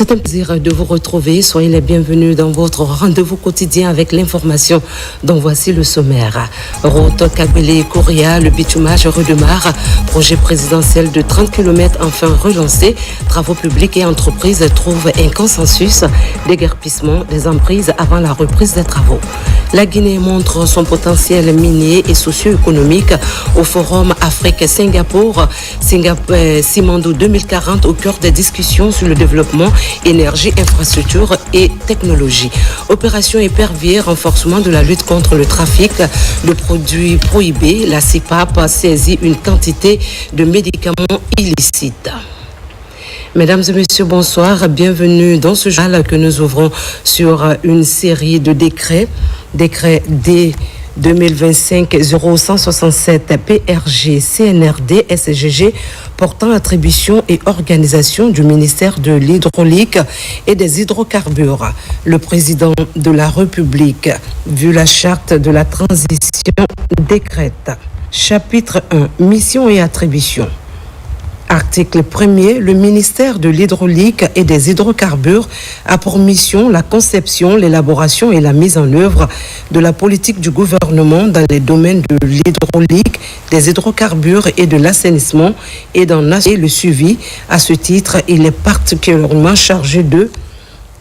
C'est un plaisir de vous retrouver. Soyez les bienvenus dans votre rendez-vous quotidien avec l'information dont voici le sommaire. Route Kabylie-Kouria, le bitumage redémarre. Projet présidentiel de 30 km enfin relancé. Travaux publics et entreprises trouvent un consensus. Déguerpissement des emprises avant la reprise des travaux. La Guinée montre son potentiel minier et socio-économique au Forum Afrique-Singapour. Simandou 2040 au cœur des discussions sur le développement, énergie, infrastructure et technologie. Opération Épervier, renforcement de la lutte contre le trafic de produits prohibés. La CIPAP a saisi une quantité de médicaments illicites. Mesdames et messieurs, bonsoir. Bienvenue dans ce journal que nous ouvrons sur une série de décrets. Décret D 2025-0167 PRG CNRD SGG portant attribution et organisation du ministère de l'hydraulique et des hydrocarbures. Le président de la République, vu la charte de la transition, décrète. Chapitre 1. Mission et attribution. Article 1er, le ministère de l'hydraulique et des hydrocarbures a pour mission la conception, l'élaboration et la mise en œuvre de la politique du gouvernement dans les domaines de l'hydraulique, des hydrocarbures et de l'assainissement et d'en assurer le suivi. À ce titre, il est particulièrement chargé de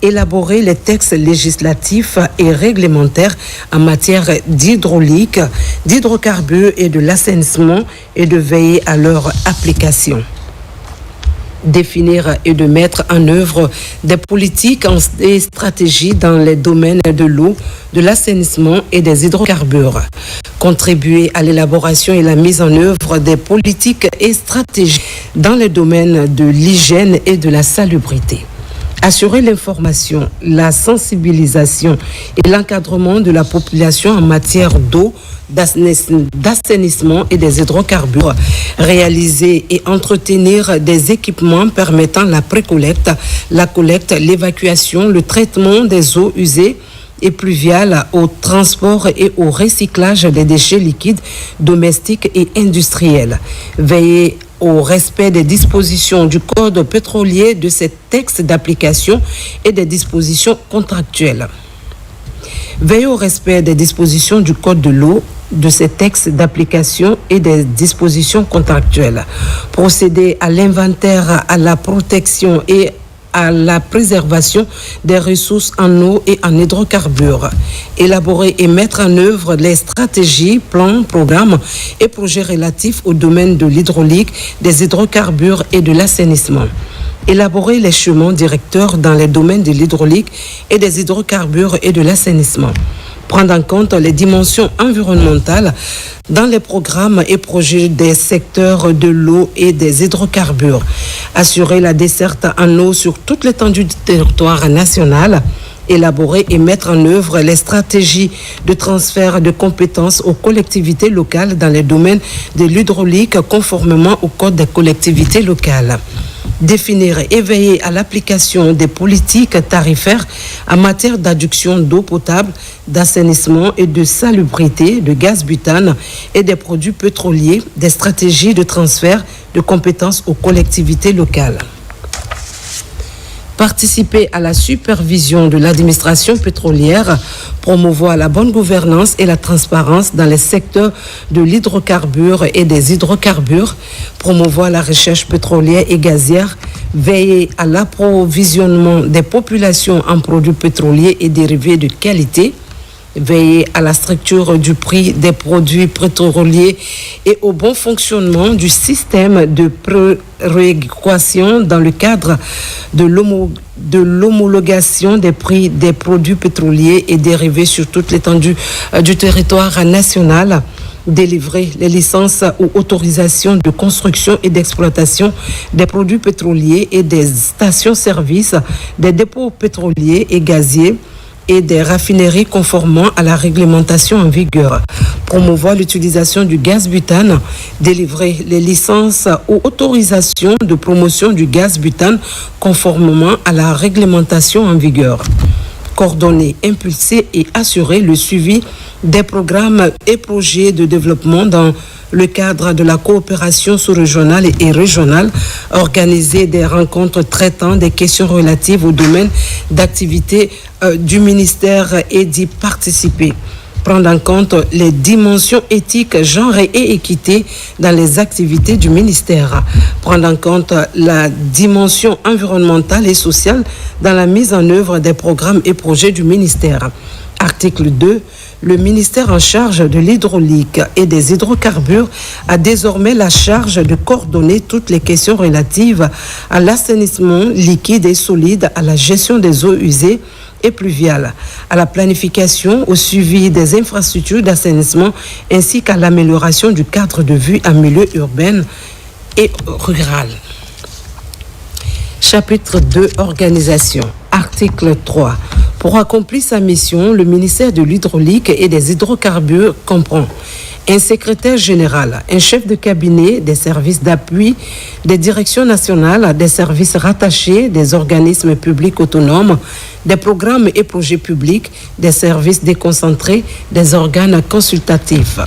élaborer les textes législatifs et réglementaires en matière d'hydraulique, d'hydrocarbures et de l'assainissement et de veiller à leur application. Définir et de mettre en œuvre des politiques et stratégies dans les domaines de l'eau, de l'assainissement et des hydrocarbures. Contribuer à l'élaboration et la mise en œuvre des politiques et stratégies dans les domaines de l'hygiène et de la salubrité. Assurer l'information, la sensibilisation et l'encadrement de la population en matière d'eau, d'assainissement et des hydrocarbures. Réaliser et entretenir des équipements permettant la précollecte, la collecte, l'évacuation, le traitement des eaux usées et pluviales, au transport et au recyclage des déchets liquides, domestiques et industriels. Veiller au respect des dispositions du Code pétrolier, de ces textes d'application et des dispositions contractuelles. Veiller au respect des dispositions du Code de l'eau, de ces textes d'application et des dispositions contractuelles. Procéder à l'inventaire, à la protection et à la préservation des ressources en eau et en hydrocarbures. Élaborer et mettre en œuvre les stratégies, plans, programmes et projets relatifs au domaine de l'hydraulique, des hydrocarbures et de l'assainissement. Élaborer les chemins directeurs dans les domaines de l'hydraulique et des hydrocarbures et de l'assainissement. Prendre en compte les dimensions environnementales dans les programmes et projets des secteurs de l'eau et des hydrocarbures. Assurer la desserte en eau sur toute l'étendue du territoire national. Élaborer et mettre en œuvre les stratégies de transfert de compétences aux collectivités locales dans les domaines de l'hydraulique conformément au Code des collectivités locales. Définir et veiller à l'application des politiques tarifaires en matière d'adduction d'eau potable, d'assainissement et de salubrité, de gaz butane et des produits pétroliers, des stratégies de transfert de compétences aux collectivités locales. Participer à la supervision de l'administration pétrolière, promouvoir la bonne gouvernance et la transparence dans les secteurs de l'hydrocarbure et des hydrocarbures, promouvoir la recherche pétrolière et gazière, veiller à l'approvisionnement des populations en produits pétroliers et dérivés de qualité, veiller à la structure du prix des produits pétroliers et au bon fonctionnement du système de péréquation dans le cadre de l'homologation des prix des produits pétroliers et dérivés sur toute l'étendue du territoire national. Délivrer les licences ou autorisations de construction et d'exploitation des produits pétroliers et des stations-service, des dépôts pétroliers et gaziers et des raffineries conformément à la réglementation en vigueur. Promouvoir l'utilisation du gaz butane, délivrer les licences ou autorisations de promotion du gaz butane conformément à la réglementation en vigueur. Coordonner, impulser et assurer le suivi des programmes et projets de développement dans le cadre de la coopération sous-régionale et régionale, organiser des rencontres traitant des questions relatives au domaine d'activité du ministère et d'y participer. Prendre en compte les dimensions éthiques, genre et équité dans les activités du ministère. Prendre en compte la dimension environnementale et sociale dans la mise en œuvre des programmes et projets du ministère. Article 2. Le ministère en charge de l'hydraulique et des hydrocarbures a désormais la charge de coordonner toutes les questions relatives à l'assainissement liquide et solide, à la gestion des eaux usées et pluviales, à la planification, au suivi des infrastructures d'assainissement ainsi qu'à l'amélioration du cadre de vie en milieu urbain et rural. Chapitre 2, organisation. Article 3. Pour accomplir sa mission, le ministère de l'hydraulique et des hydrocarbures comprend un secrétaire général, un chef de cabinet, des services d'appui, des directions nationales, des services rattachés, des organismes publics autonomes, des programmes et projets publics, des services déconcentrés, des organes consultatifs.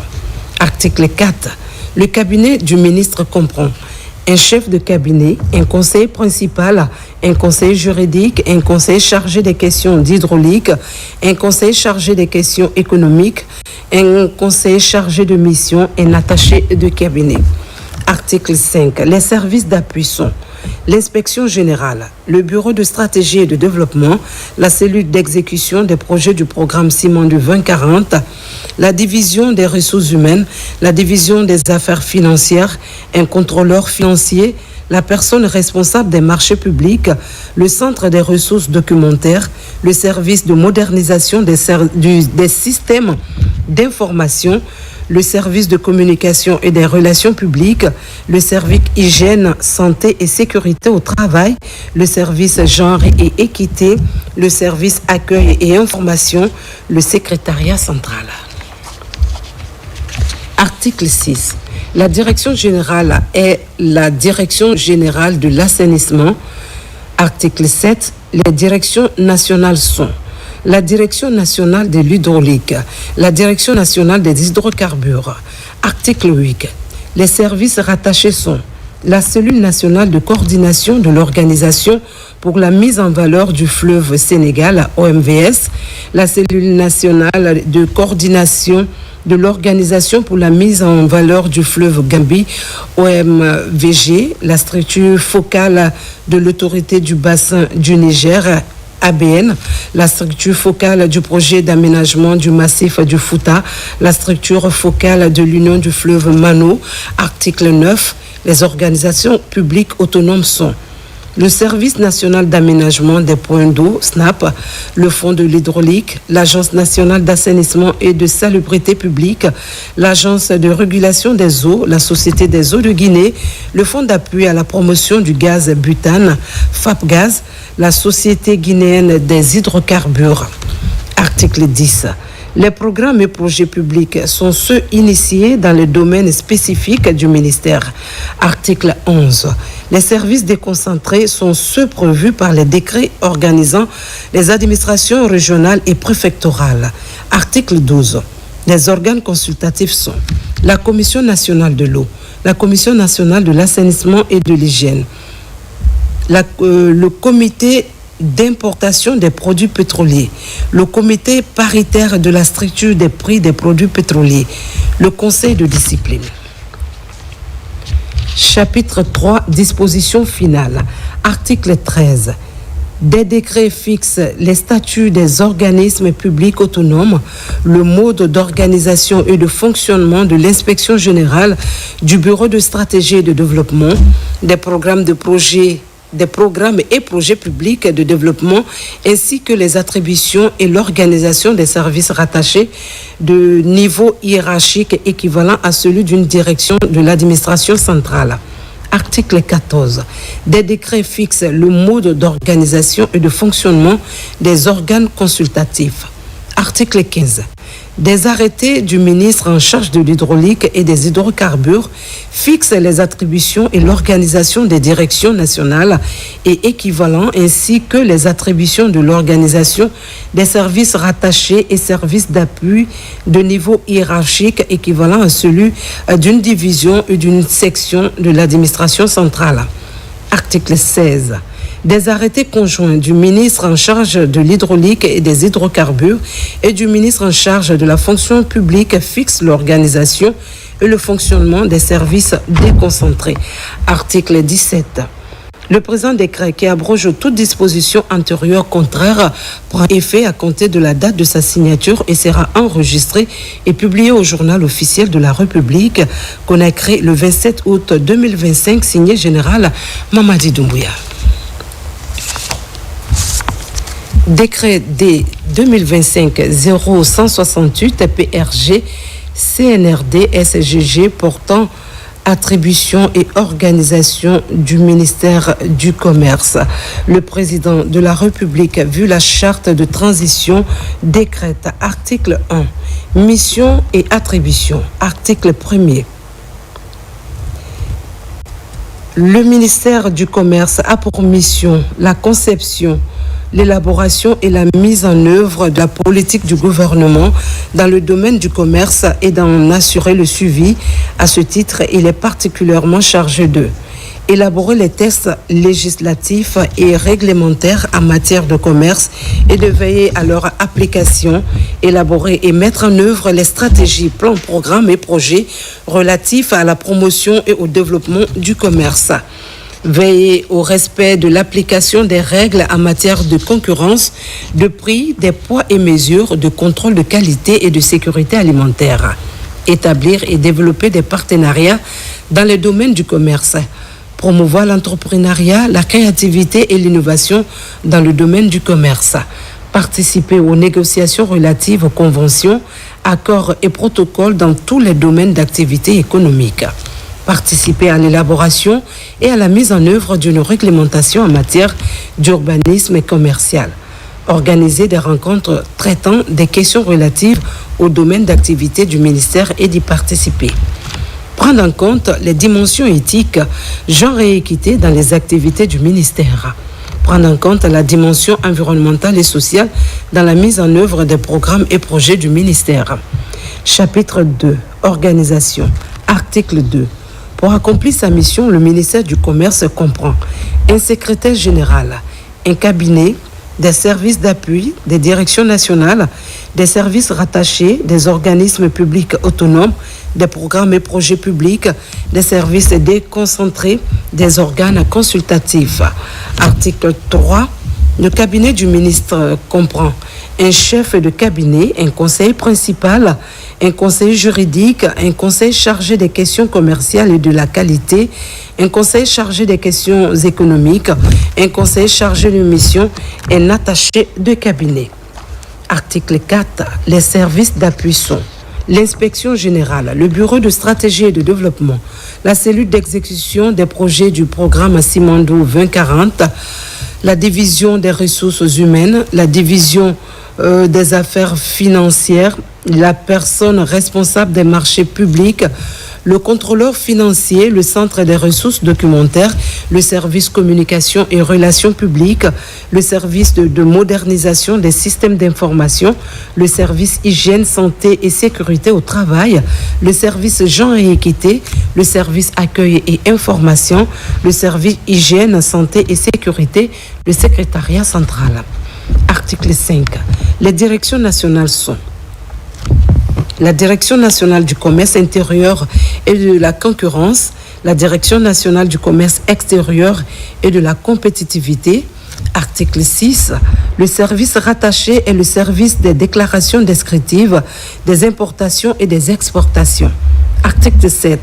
Article 4. Le cabinet du ministre comprend un chef de cabinet, un conseiller principal, un conseiller juridique, un conseiller chargé des questions d'hydraulique, un conseiller chargé des questions économiques, un conseiller chargé de mission, un attaché de cabinet. Article 5. Les services d'appui sont l'inspection générale, le bureau de stratégie et de développement, la cellule d'exécution des projets du programme Ciment du 2040, la division des ressources humaines, la division des affaires financières, un contrôleur financier, la personne responsable des marchés publics, le centre des ressources documentaires, le service de modernisation des systèmes d'information, le service de communication et des relations publiques, le service hygiène, santé et sécurité au travail, le service genre et équité, le service accueil et information, le secrétariat central. Article 6. La direction générale est la direction générale de l'assainissement. Article 7. Les directions nationales sont la Direction nationale de l'hydraulique, la Direction nationale des hydrocarbures. Article 8. Les services rattachés sont la cellule nationale de coordination de l'organisation pour la mise en valeur du fleuve Sénégal, OMVS, la cellule nationale de coordination de l'Organisation pour la mise en valeur du fleuve Gambie, OMVG, la structure focale de l'autorité du bassin du Niger, ABN, la structure focale du projet d'aménagement du massif du Fouta, la structure focale de l'Union du fleuve Mano. Article 9. Les organisations publiques autonomes sont le Service national d'aménagement des points d'eau, SNAP, le Fonds de l'hydraulique, l'Agence nationale d'assainissement et de salubrité publique, l'Agence de régulation des eaux, la Société des eaux de Guinée, le Fonds d'appui à la promotion du gaz butane, FAPGaz, la Société guinéenne des hydrocarbures. Article 10. Les programmes et projets publics sont ceux initiés dans le domaine spécifique du ministère. Article 11. Les services déconcentrés sont ceux prévus par les décrets organisant les administrations régionales et préfectorales. Article 12. Les organes consultatifs sont la Commission nationale de l'eau, la Commission nationale de l'assainissement et de l'hygiène, le comité d'importation des produits pétroliers, le comité paritaire de la structure des prix des produits pétroliers, le conseil de discipline. Chapitre 3, dispositions finales. Article 13. Des décrets fixent les statuts des organismes publics autonomes, le mode d'organisation et de fonctionnement de l'inspection générale, du bureau de stratégie et de développement, des programmes et projets publics de développement, ainsi que les attributions et l'organisation des services rattachés de niveau hiérarchique équivalent à celui d'une direction de l'administration centrale. Article 14. Des décrets fixent le mode d'organisation et de fonctionnement des organes consultatifs. Article 15. Des arrêtés du ministre en charge de l'hydraulique et des hydrocarbures fixent les attributions et l'organisation des directions nationales et équivalents ainsi que les attributions de l'organisation des services rattachés et services d'appui de niveau hiérarchique équivalent à celui d'une division ou d'une section de l'administration centrale. Article 16. Des arrêtés conjoints du ministre en charge de l'hydraulique et des hydrocarbures et du ministre en charge de la fonction publique fixent l'organisation et le fonctionnement des services déconcentrés. Article 17. Le présent décret qui abroge toute disposition antérieure contraire prend effet à compter de la date de sa signature et sera enregistré et publié au journal officiel de la République, Conakry le 27 août 2025, signé général Mamadi Doumbouya. Décret D 2025-0168 PRG CNRD SGG portant attribution et organisation du ministère du Commerce. Le président de la République, vu la charte de transition, décrète article 1, mission et attribution. Article 1er. Le ministère du Commerce a pour mission la conception, l'élaboration et la mise en œuvre de la politique du gouvernement dans le domaine du commerce et d'en assurer le suivi. À ce titre, il est particulièrement chargé de élaborer les textes législatifs et réglementaires en matière de commerce et de veiller à leur application, élaborer et mettre en œuvre les stratégies, plans, programmes et projets relatifs à la promotion et au développement du commerce. Veiller au respect de l'application des règles en matière de concurrence, de prix, des poids et mesures, de contrôle de qualité et de sécurité alimentaire. Établir et développer des partenariats dans le domaine du commerce. Promouvoir l'entrepreneuriat, la créativité et l'innovation dans le domaine du commerce. Participer aux négociations relatives aux conventions, accords et protocoles dans tous les domaines d'activité économique. Participer à l'élaboration et à la mise en œuvre d'une réglementation en matière d'urbanisme commercial. Organiser des rencontres traitant des questions relatives au domaine d'activité du ministère et d'y participer. Prendre en compte les dimensions éthiques, genre et équité dans les activités du ministère. Prendre en compte la dimension environnementale et sociale dans la mise en œuvre des programmes et projets du ministère. Chapitre 2. Organisation. Article 2. Pour accomplir sa mission, le ministère du Commerce comprend un secrétaire général, un cabinet, des services d'appui, des directions nationales, des services rattachés, des organismes publics autonomes, des programmes et projets publics, des services déconcentrés, des organes consultatifs. Article 3. Le cabinet du ministre comprend un chef de cabinet, un conseiller principal, un conseiller juridique, un conseiller chargé des questions commerciales et de la qualité, un conseiller chargé des questions économiques, un conseiller chargé de mission, un attaché de cabinet. Article 4. Les services d'appui sont l'inspection générale, le bureau de stratégie et de développement, la cellule d'exécution des projets du programme Simandou 2040, la division des ressources humaines, la division des affaires financières, la personne responsable des marchés publics, le contrôleur financier, le centre des ressources documentaires, le service communication et relations publiques, le service de modernisation des systèmes d'information, le service hygiène, santé et sécurité au travail, le service genre et équité, le service accueil et information, le service hygiène, santé et sécurité, le secrétariat central. Article 5. Les directions nationales sont la Direction nationale du commerce intérieur et de la concurrence, la Direction nationale du commerce extérieur et de la compétitivité. Article 6. Le service rattaché est le service des déclarations descriptives des importations et des exportations. Article 7.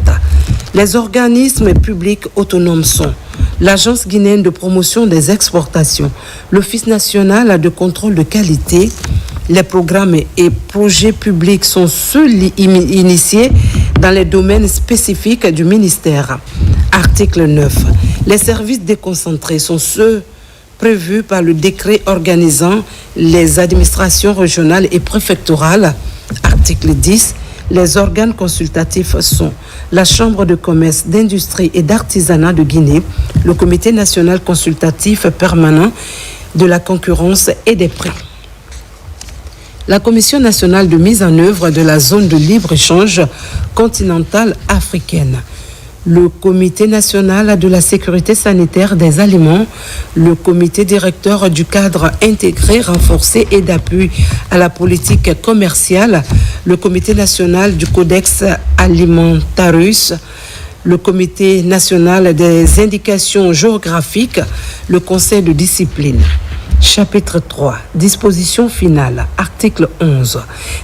Les organismes publics autonomes sont l'Agence guinéenne de promotion des exportations, l'Office national de contrôle de qualité. Les programmes et projets publics sont ceux initiés dans les domaines spécifiques du ministère. Article 9. Les services déconcentrés sont ceux prévues par le décret organisant les administrations régionales et préfectorales. Article 10. Les organes consultatifs sont la Chambre de commerce, d'industrie et d'artisanat de Guinée, le Comité national consultatif permanent de la concurrence et des prix, la Commission nationale de mise en œuvre de la zone de libre-échange continentale africaine, le Comité national de la sécurité sanitaire des aliments, le Comité directeur du cadre intégré, renforcé et d'appui à la politique commerciale, le Comité national du Codex Alimentarius, le Comité national des indications géographiques, le Conseil de discipline. Chapitre 3. Disposition finale. Article 11.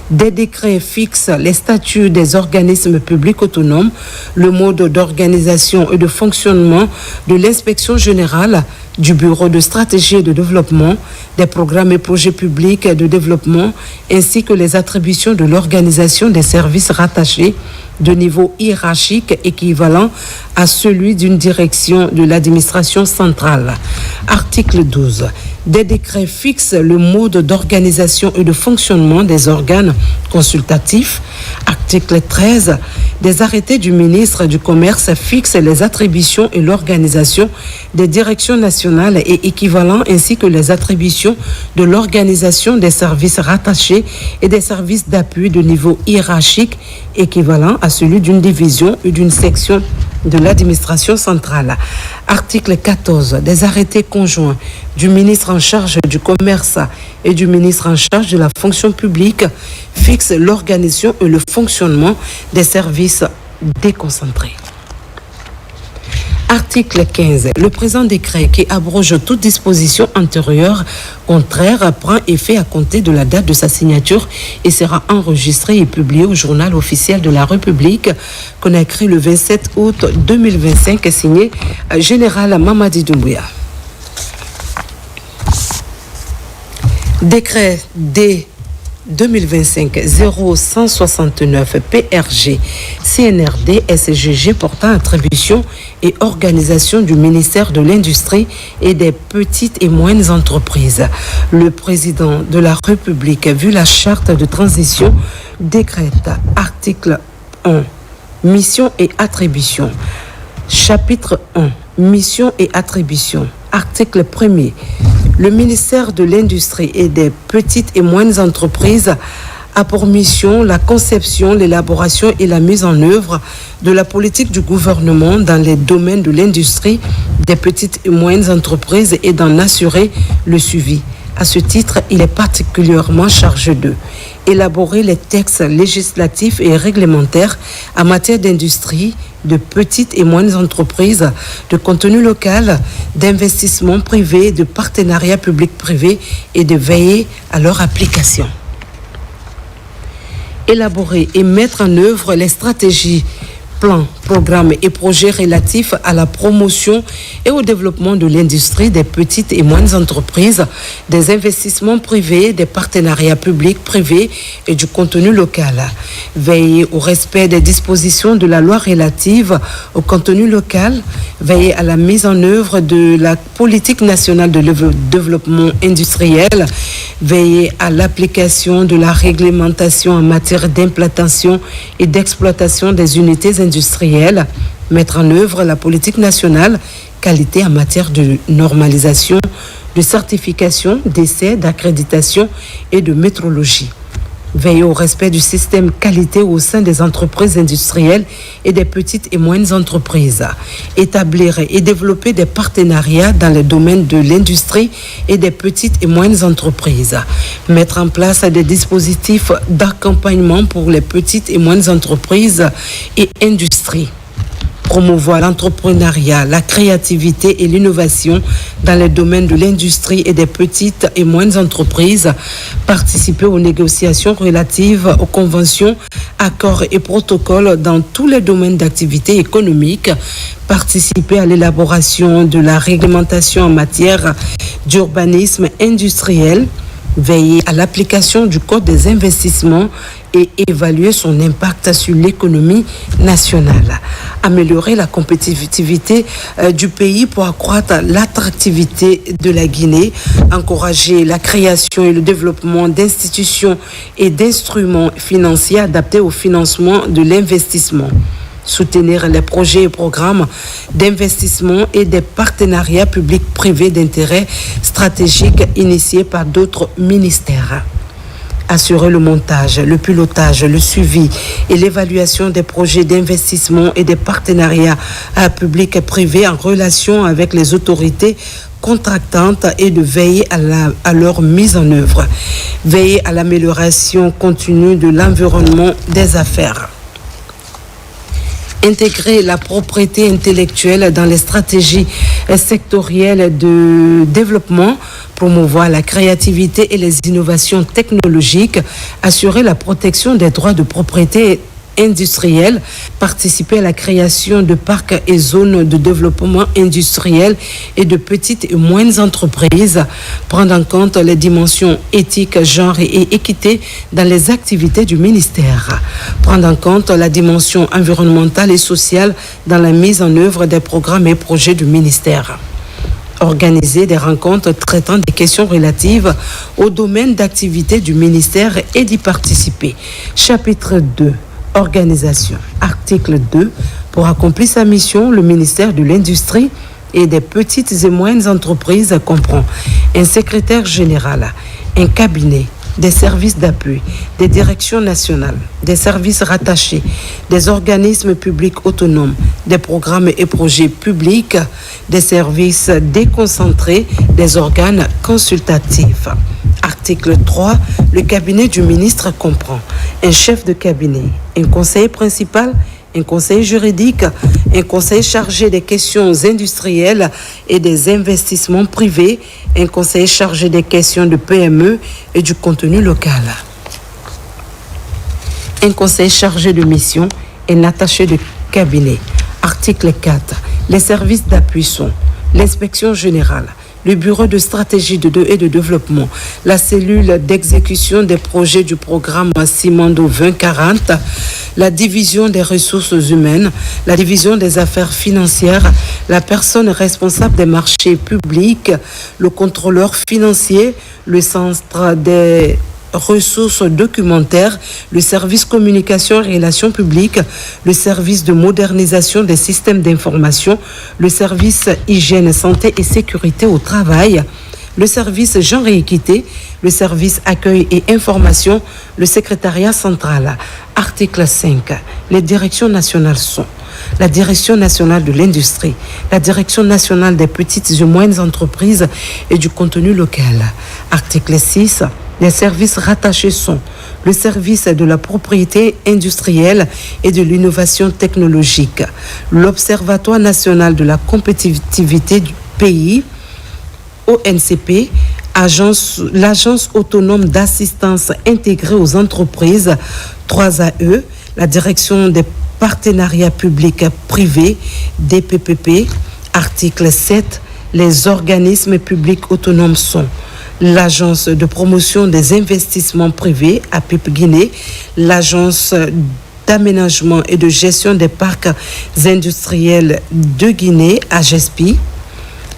Des décrets fixent les statuts des organismes publics autonomes, le mode d'organisation et de fonctionnement de l'inspection générale, du Bureau de stratégie et de développement, des programmes et projets publics de développement, ainsi que les attributions de l'organisation des services rattachés de niveau hiérarchique équivalent à celui d'une direction de l'administration centrale. Article 12. Des décrets fixent le mode d'organisation et de fonctionnement des organes consultatifs. Article 13. Des arrêtés du ministre du Commerce fixent les attributions et l'organisation des directions nationales et équivalents ainsi que les attributions de l'organisation des services rattachés et des services d'appui de niveau hiérarchique équivalent à celui d'une division ou d'une section de l'administration centrale. Article 14. Des arrêtés conjoints du ministre en charge du commerce et du ministre en charge de la fonction publique fixent l'organisation et le fonctionnement des services déconcentrés. Article 15. Le présent décret qui abroge toute disposition antérieure contraire prend effet à compter de la date de sa signature et sera enregistré et publié au journal officiel de la République, Conakry le 27 août 2025, signé Général Mamadi Doumbouya. Décret D 2025-0169 PRG CNRD SGG portant attribution et organisation du ministère de l'Industrie et des petites et moyennes entreprises. Le président de la République, vu la charte de transition, décrète article 1, mission et attribution. Chapitre 1, mission et attribution. Article 1er. Le ministère de l'Industrie et des petites et moyennes entreprises a pour mission la conception, l'élaboration et la mise en œuvre de la politique du gouvernement dans les domaines de l'industrie, des petites et moyennes entreprises et d'en assurer le suivi. À ce titre, il est particulièrement chargé de élaborer les textes législatifs et réglementaires en matière d'industrie, de petites et moyennes entreprises, de contenu local, d'investissement privé, de partenariat public-privé et de veiller à leur application. Élaborer et mettre en œuvre les stratégies, plans, programmes et projets relatifs à la promotion et au développement de l'industrie, des petites et moyennes entreprises, des investissements privés, des partenariats publics, privés et du contenu local. Veiller au respect des dispositions de la loi relative au contenu local, veiller à la mise en œuvre de la politique nationale de développement industriel, veiller à l'application de la réglementation en matière d'implantation et d'exploitation des unités industrielles, mettre en œuvre la politique nationale qualité en matière de normalisation, de certification, d'essai, d'accréditation et de métrologie. Veiller au respect du système qualité au sein des entreprises industrielles et des petites et moyennes entreprises. Établir et développer des partenariats dans les domaines de l'industrie et des petites et moyennes entreprises. Mettre en place des dispositifs d'accompagnement pour les petites et moyennes entreprises et industries. Promouvoir l'entrepreneuriat, la créativité et l'innovation dans les domaines de l'industrie et des petites et moyennes entreprises, participer aux négociations relatives aux conventions, accords et protocoles dans tous les domaines d'activité économique, participer à l'élaboration de la réglementation en matière d'urbanisme industriel, Veiller à l'application du Code des investissements et évaluer son impact sur l'économie nationale. Améliorer la compétitivité du pays pour accroître l'attractivité de la Guinée. Encourager la création et le développement d'institutions et d'instruments financiers adaptés au financement de l'investissement. Soutenir les projets et programmes d'investissement et des partenariats publics-privés d'intérêt stratégique initiés par d'autres ministères. Assurer le montage, le pilotage, le suivi et l'évaluation des projets d'investissement et des partenariats publics et privés en relation avec les autorités contractantes et de veiller à leur mise en œuvre. Veiller à l'amélioration continue de l'environnement des affaires. Intégrer la propriété intellectuelle dans les stratégies sectorielles de développement, promouvoir la créativité et les innovations technologiques, assurer la protection des droits de propriété industrielle, participer à la création de parcs et zones de développement industriel et de petites et moyennes entreprises, prendre en compte les dimensions éthiques, genre et équité dans les activités du ministère, prendre en compte la dimension environnementale et sociale dans la mise en œuvre des programmes et projets du ministère. Organiser des rencontres traitant des questions relatives au domaine d'activité du ministère et d'y participer. Chapitre 2. Organisation. Article 2. Pour accomplir sa mission, le ministère de l'Industrie et des petites et moyennes entreprises comprend un secrétaire général, un cabinet, des services d'appui, des directions nationales, des services rattachés, des organismes publics autonomes, des programmes et projets publics, des services déconcentrés, des organes consultatifs. Article 3. Le cabinet du ministre comprend un chef de cabinet, un conseiller principal, un conseiller juridique, un conseiller chargé des questions industrielles et des investissements privés, un conseiller chargé des questions de PME et du contenu local. Un conseiller chargé de mission, un attaché de cabinet. Article 4. Les services d'appui sont l'inspection générale, le bureau de stratégie et de développement, la cellule d'exécution des projets du programme Simando 2040, la division des ressources humaines, la division des affaires financières, la personne responsable des marchés publics, le contrôleur financier, le centre des ressources documentaires, le service communication et relations publiques, le service de modernisation des systèmes d'information, le service hygiène, santé et sécurité au travail, le service genre et équité, le service accueil et information, le secrétariat central. Article 5. Les directions nationales sont la Direction nationale de l'industrie, la Direction nationale des petites et moyennes entreprises et du contenu local. Article 6. Les services rattachés sont le service de la propriété industrielle et de l'innovation technologique, l'Observatoire national de la compétitivité du pays, ONCP, l'Agence autonome d'assistance intégrée aux entreprises, 3AE, la Direction des partenariats publics privés, DPPP. Article 7. Les organismes publics autonomes sont l'Agence de promotion des investissements privés, APIP Guinée, l'Agence d'aménagement et de gestion des parcs industriels de Guinée, AGESPI,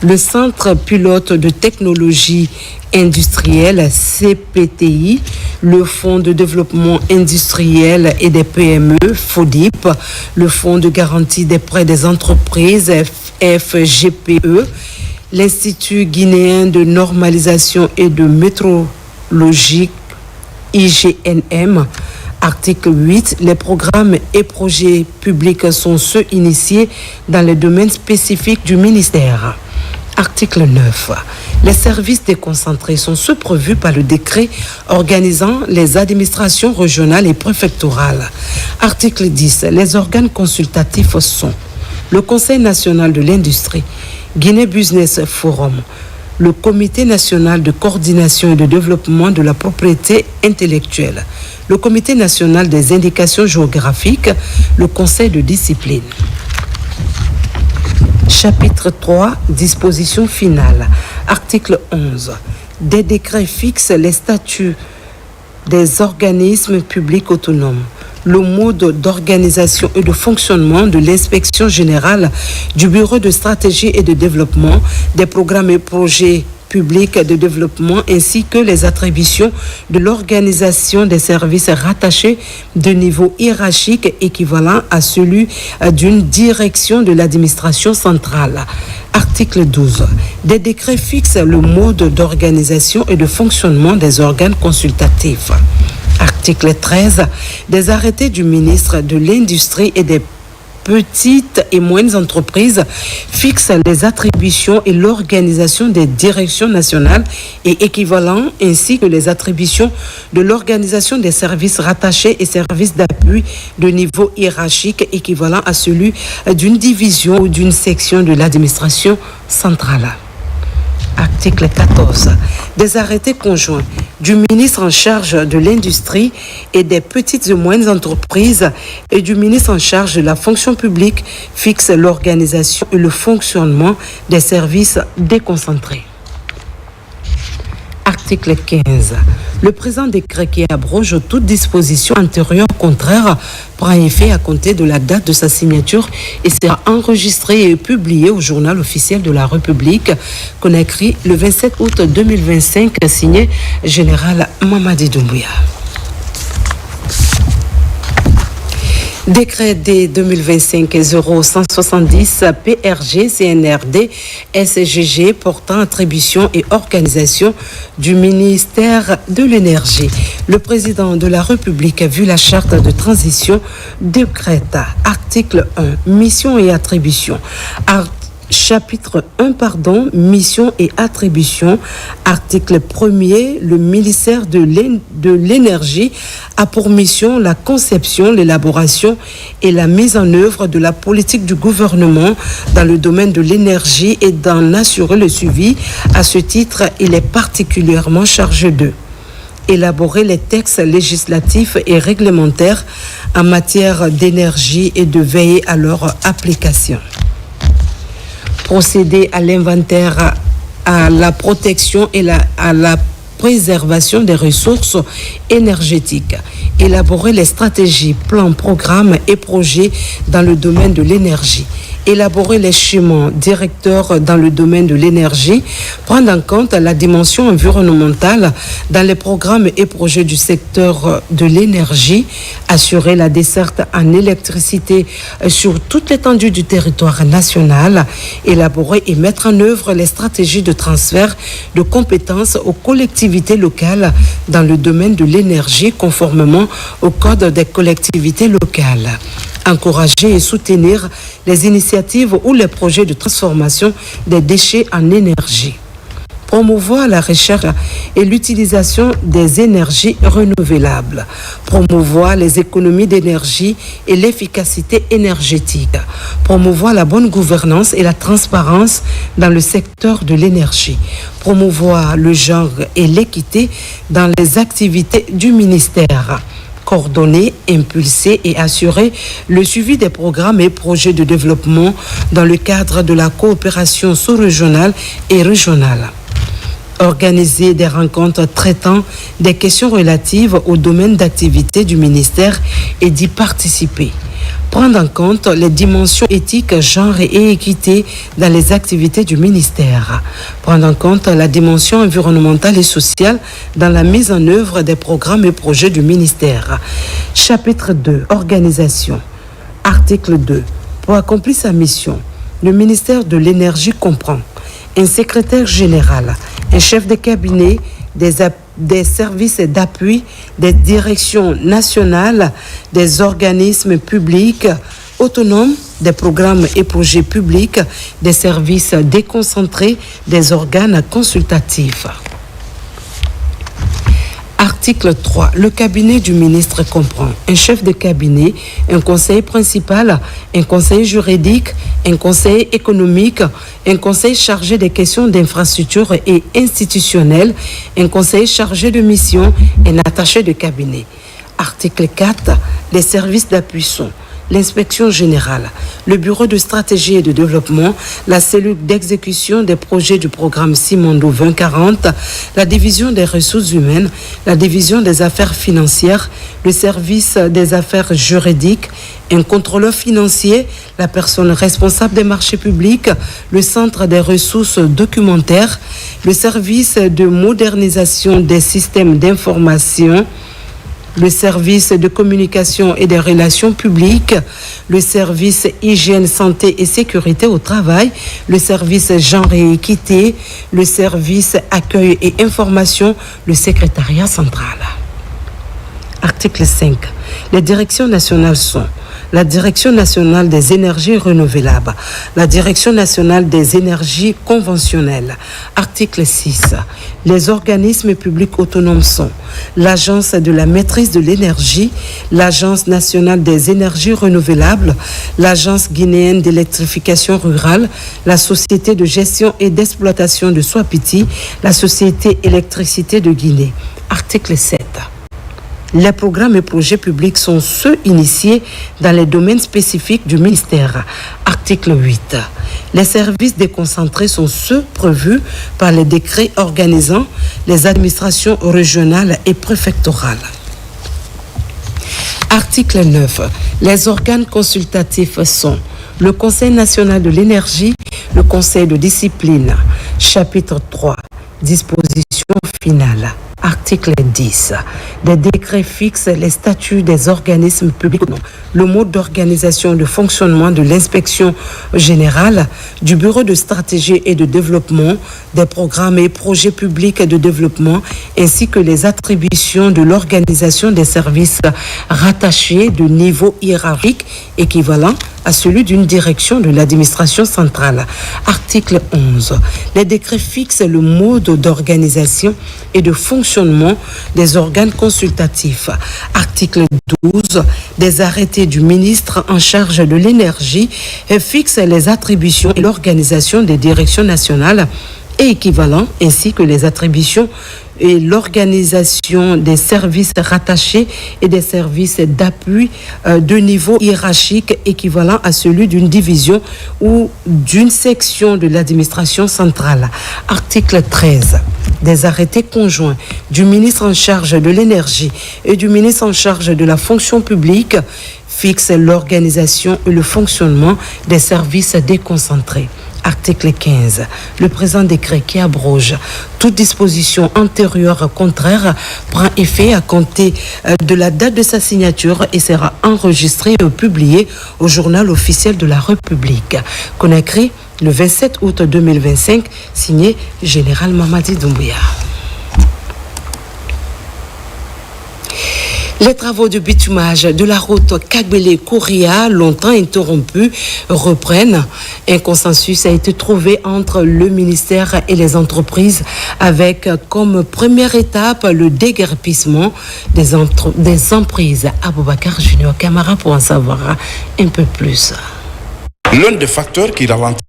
le Centre pilote de technologie industrielle, CPTI, le Fonds de développement industriel et des PME, FODIP, le Fonds de garantie des prêts des entreprises, FGPE, l'Institut guinéen de normalisation et de métrologie, IGNM. Article 8. Les programmes et projets publics sont ceux initiés dans les domaines spécifiques du ministère. Article 9. Les services déconcentrés sont ceux prévus par le décret organisant les administrations régionales et préfectorales. Article 10. Les organes consultatifs sont le Conseil national de l'industrie, Guinée Business Forum, le Comité national de coordination et de développement de la propriété intellectuelle, le Comité national des indications géographiques, le Conseil de discipline. Chapitre 3, disposition finale. Article 11. Des décrets fixent les statuts des organismes publics autonomes, le mode d'organisation et de fonctionnement de l'inspection générale du Bureau de stratégie et de développement, des programmes et projets publics de développement ainsi que les attributions de l'organisation des services rattachés de niveau hiérarchique équivalent à celui d'une direction de l'administration centrale. Article 12. Des décrets fixent le mode d'organisation et de fonctionnement des organes consultatifs. Article 13. Des arrêtés du ministre de l'Industrie et des petites et moyennes entreprises fixent les attributions et l'organisation des directions nationales et équivalents ainsi que les attributions de l'organisation des services rattachés et services d'appui de niveau hiérarchique équivalent à celui d'une division ou d'une section de l'administration centrale. Article 14. Des arrêtés conjoints du ministre en charge de l'industrie et des petites et moyennes entreprises et du ministre en charge de la fonction publique fixent l'organisation et le fonctionnement des services déconcentrés. Article 15. Le présent décret qui abroge toute disposition antérieure contraire prend effet à compter de la date de sa signature et sera enregistré et publié au journal officiel de la République, Conakry, le 27 août 2025, signé Général Mamadi Doumbouya. Décret D 2025-0170 PRG CNRD SGG portant attribution et organisation du ministère de l'Énergie. Le président de la République a vu la charte de transition décrète. Article 1, mission et attribution. Chapitre 1, mission et attribution. Article 1er, le ministère de l'Énergie a pour mission la conception, l'élaboration et la mise en œuvre de la politique du gouvernement dans le domaine de l'énergie et d'en assurer le suivi. À ce titre, il est particulièrement chargé de élaborer les textes législatifs et réglementaires en matière d'énergie et de veiller à leur application. Procéder à l'inventaire, à la protection et à la préservation des ressources énergétiques. Élaborer les stratégies, plans, programmes et projets dans le domaine de l'énergie. Élaborer les schémas directeurs dans le domaine de l'énergie, prendre en compte la dimension environnementale dans les programmes et projets du secteur de l'énergie, assurer la desserte en électricité sur toute l'étendue du territoire national, élaborer et mettre en œuvre les stratégies de transfert de compétences aux collectivités locales dans le domaine de l'énergie conformément au Code des collectivités locales. Encourager et soutenir les initiatives ou les projets de transformation des déchets en énergie. Promouvoir la recherche et l'utilisation des énergies renouvelables. Promouvoir les économies d'énergie et l'efficacité énergétique. Promouvoir la bonne gouvernance et la transparence dans le secteur de l'énergie. Promouvoir le genre et l'équité dans les activités du ministère. Coordonner, impulser et assurer le suivi des programmes et projets de développement dans le cadre de la coopération sous-régionale et régionale. Organiser des rencontres traitant des questions relatives au domaine d'activité du ministère et d'y participer. Prendre en compte les dimensions éthiques, genre et équité dans les activités du ministère. Prendre en compte la dimension environnementale et sociale dans la mise en œuvre des programmes et projets du ministère. Chapitre 2. Organisation. Article 2. Pour accomplir sa mission, le ministère de l'Énergie comprend un secrétaire général, un chef de cabinet, des services d'appui, des directions nationales, des organismes publics autonomes, des programmes et projets publics, des services déconcentrés, des organes consultatifs. Article 3. Le cabinet du ministre comprend un chef de cabinet, un conseiller principal, un conseiller juridique, un conseiller économique, un conseiller chargé des questions d'infrastructure et institutionnelles, un conseiller chargé de mission et un attaché de cabinet. Article 4. Les services d'appui sont l'inspection générale, le bureau de stratégie et de développement, la cellule d'exécution des projets du programme Simondo 2040, la division des ressources humaines, la division des affaires financières, le service des affaires juridiques, un contrôleur financier, la personne responsable des marchés publics, le centre des ressources documentaires, le service de modernisation des systèmes d'information, le service de communication et des relations publiques, le service hygiène, santé et sécurité au travail, le service genre et équité, le service accueil et information, le secrétariat central. Article 5. Les directions nationales sont la Direction nationale des énergies renouvelables, la Direction nationale des énergies conventionnelles. Article 6. Les organismes publics autonomes sont l'Agence de la maîtrise de l'énergie, l'Agence nationale des énergies renouvelables, l'Agence guinéenne d'électrification rurale, la Société de gestion et d'exploitation de Swapiti, la Société électricité de Guinée. Article 7. Les programmes et projets publics sont ceux initiés dans les domaines spécifiques du ministère. Article 8. Les services déconcentrés sont ceux prévus par les décrets organisant les administrations régionales et préfectorales. Article 9. Les organes consultatifs sont le Conseil national de l'énergie, le Conseil de discipline. Chapitre 3. Disposition finale. Article 10. Des décrets fixent les statuts des organismes publics, le mode d'organisation et de fonctionnement de l'inspection générale, du bureau de stratégie et de développement, des programmes et projets publics de développement, ainsi que les attributions de l'organisation des services rattachés de niveau hiérarchique équivalent à celui d'une direction de l'administration centrale. Article 11. Les décrets fixent le mode d'organisation et de fonctionnement des organes consultatifs. Article 12. Des arrêtés du ministre en charge de l'énergie fixent les attributions et l'organisation des directions nationales et équivalents, ainsi que les attributions et l'organisation des services rattachés et des services d'appui de niveau hiérarchique équivalent à celui d'une division ou d'une section de l'administration centrale. Article 13. Des arrêtés conjoints du ministre en charge de l'énergie et du ministre en charge de la fonction publique fixent l'organisation et le fonctionnement des services déconcentrés. Article 15. Le présent décret qui abroge toute disposition antérieure contraire prend effet à compter de la date de sa signature et sera enregistré et publié au journal officiel de la République. Conakry, le 27 août 2025, signé Général Mamadi Doumbouya. Les travaux de bitumage de la route Kagbele-Kouria, longtemps interrompus, reprennent. Un consensus a été trouvé entre le ministère et les entreprises avec comme première étape le déguerpissement des emprises. Aboubakar Junior Camara pour en savoir un peu plus. L'un des facteurs qui ralentit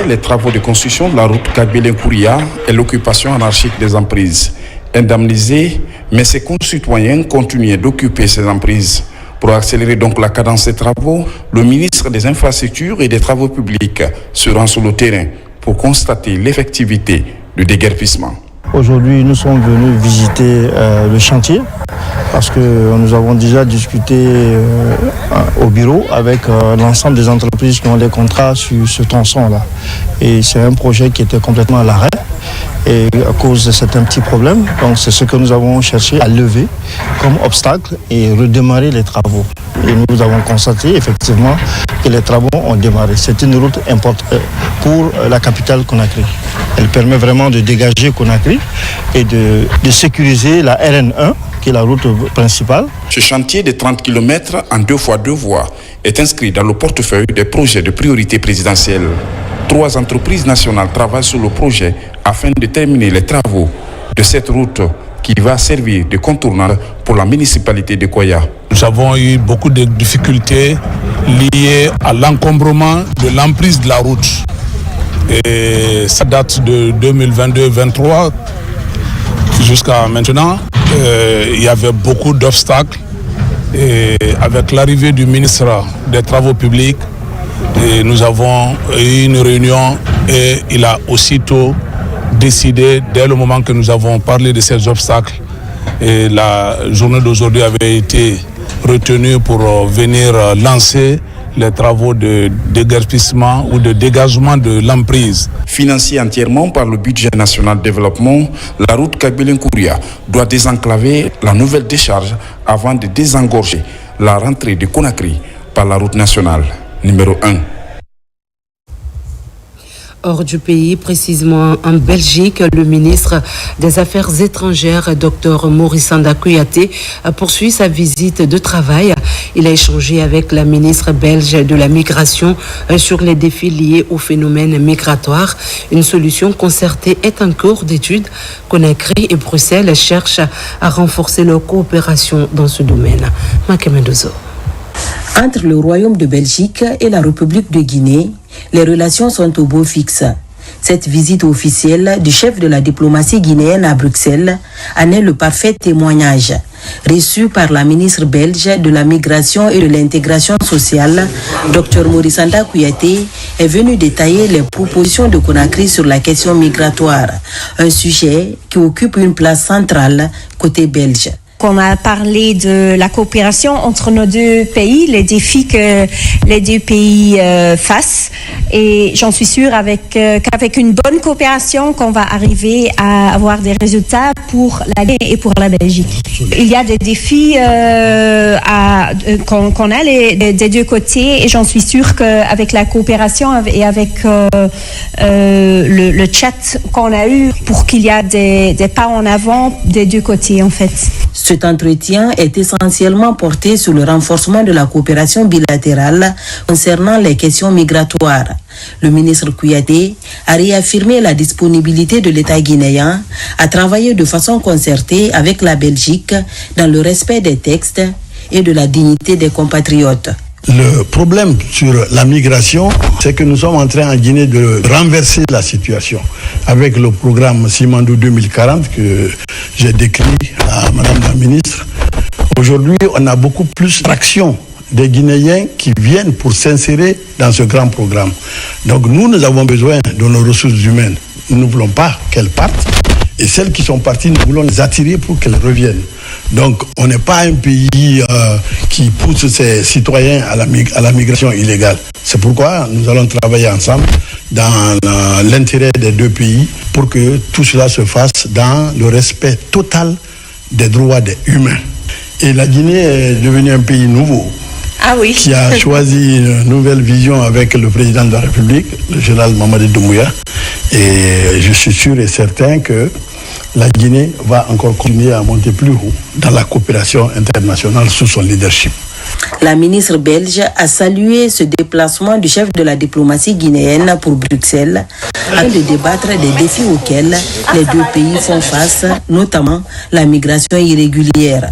les travaux de construction de la route Kagbele-Kouria et l'occupation anarchique des emprises. Indemnisés, mais ses concitoyens continuaient d'occuper ces emprises. Pour accélérer donc la cadence des travaux, le ministre des Infrastructures et des Travaux publics se rend sur le terrain pour constater l'effectivité du déguerpissement. Aujourd'hui, nous sommes venus visiter le chantier parce que nous avons déjà discuté au bureau avec l'ensemble des entreprises qui ont des contrats sur ce tronçon-là. Et c'est un projet qui était complètement à l'arrêt. Et à cause de certains petits problèmes, donc c'est ce que nous avons cherché à lever comme obstacle et redémarrer les travaux. Et nous avons constaté effectivement que les travaux ont démarré. C'est une route importante pour la capitale Conakry. Elle permet vraiment de dégager Conakry et de sécuriser la RN1, qui est la route principale. Ce chantier de 30 km en 2x2 voies est inscrit dans le portefeuille des projets de priorité présidentielle. 3 entreprises nationales travaillent sur le projet afin de terminer les travaux de cette route qui va servir de contournant pour la municipalité de Koya. Nous avons eu beaucoup de difficultés liées à l'encombrement de l'emprise de la route. Et ça date de 2022-2023 jusqu'à maintenant. il y avait beaucoup d'obstacles. Et avec l'arrivée du ministre des Travaux publics, nous avons eu une réunion et il a aussitôt décidé, dès le moment que nous avons parlé de ces obstacles, et la journée d'aujourd'hui avait été retenue pour venir lancer les travaux de déguerpissement ou de dégagement de l'emprise. Financée entièrement par le budget national de développement, la route Kabylie-Nkouria doit désenclaver la nouvelle décharge avant de désengorger la rentrée de Conakry par la route nationale numéro 1. Hors du pays, précisément en Belgique, le ministre des Affaires étrangères, Dr Maurice Sanda Kouyaté, poursuit sa visite de travail. Il a échangé avec la ministre belge de la Migration sur les défis liés au phénomène migratoire. Une solution concertée est en cours d'étude. Conakry et Bruxelles cherchent à renforcer leur coopération dans ce domaine. Makemendozo. Entre le Royaume de Belgique et la République de Guinée, les relations sont au beau fixe. Cette visite officielle du chef de la diplomatie guinéenne à Bruxelles en est le parfait témoignage. Reçu par la ministre belge de la Migration et de l'Intégration sociale, Dr Maurice Sanda Kouyaté est venu détailler les propositions de Conakry sur la question migratoire, un sujet qui occupe une place centrale côté belge. On a parlé de la coopération entre nos deux pays, les défis que les deux pays fassent. Et j'en suis sûre qu'avec une bonne coopération, qu'on va arriver à avoir des résultats pour la Guinée et pour la Belgique. Il y a des défis qu'on a des deux côtés et j'en suis sûre qu'avec la coopération et avec le chat qu'on a eu pour qu'il y ait des pas en avant des deux côtés en fait. Cet entretien est essentiellement porté sur le renforcement de la coopération bilatérale concernant les questions migratoires. Le ministre Kouyaté a réaffirmé la disponibilité de l'État guinéen à travailler de façon concertée avec la Belgique dans le respect des textes et de la dignité des compatriotes. Le problème sur la migration, c'est que nous sommes en train en Guinée de renverser la situation avec le programme Simandou 2040 que j'ai décrit à Madame la ministre. Aujourd'hui, on a beaucoup plus d'action des Guinéens qui viennent pour s'insérer dans ce grand programme. Donc nous avons besoin de nos ressources humaines. Nous ne voulons pas qu'elles partent. Et celles qui sont parties, nous voulons les attirer pour qu'elles reviennent. Donc, on n'est pas un pays qui pousse ses citoyens à la migration illégale. C'est pourquoi nous allons travailler ensemble dans l'intérêt des deux pays pour que tout cela se fasse dans le respect total des droits des humains. Et la Guinée est devenue un pays nouveau. Ah oui. Qui a choisi une nouvelle vision avec le président de la République, le général Mamadi Doumbouya. Et je suis sûr et certain que la Guinée va encore continuer à monter plus haut dans la coopération internationale sous son leadership. La ministre belge a salué ce déplacement du chef de la diplomatie guinéenne pour Bruxelles afin de débattre des défis auxquels les deux pays font face, notamment la migration irrégulière.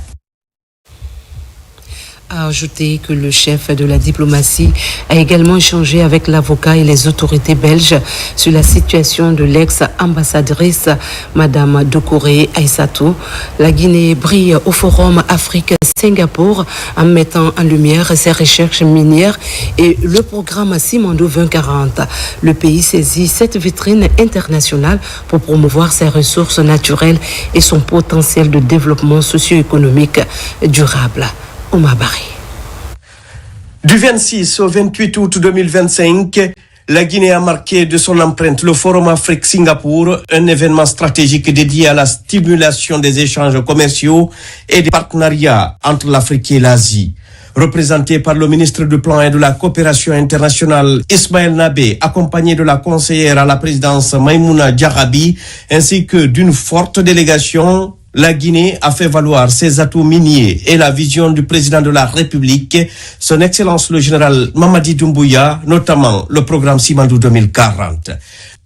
A ajouté que le chef de la diplomatie a également échangé avec l'avocat et les autorités belges sur la situation de l'ex-ambassadrice Madame Doucouré Aïssatou. La Guinée brille au Forum Afrique-Singapour en mettant en lumière ses recherches minières et le programme Simandou 2040. Le pays saisit cette vitrine internationale pour promouvoir ses ressources naturelles et son potentiel de développement socio-économique durable. Du 26 au 28 août 2025, la Guinée a marqué de son empreinte le Forum Afrique-Singapour, un événement stratégique dédié à la stimulation des échanges commerciaux et des partenariats entre l'Afrique et l'Asie. Représenté par le ministre du Plan et de la Coopération internationale Ismaël Nabé, accompagné de la conseillère à la présidence Maïmouna Diarabi, ainsi que d'une forte délégation, la Guinée a fait valoir ses atouts miniers et la vision du président de la République, son Excellence le général Mamadi Doumbouya, notamment le programme Simandou 2040.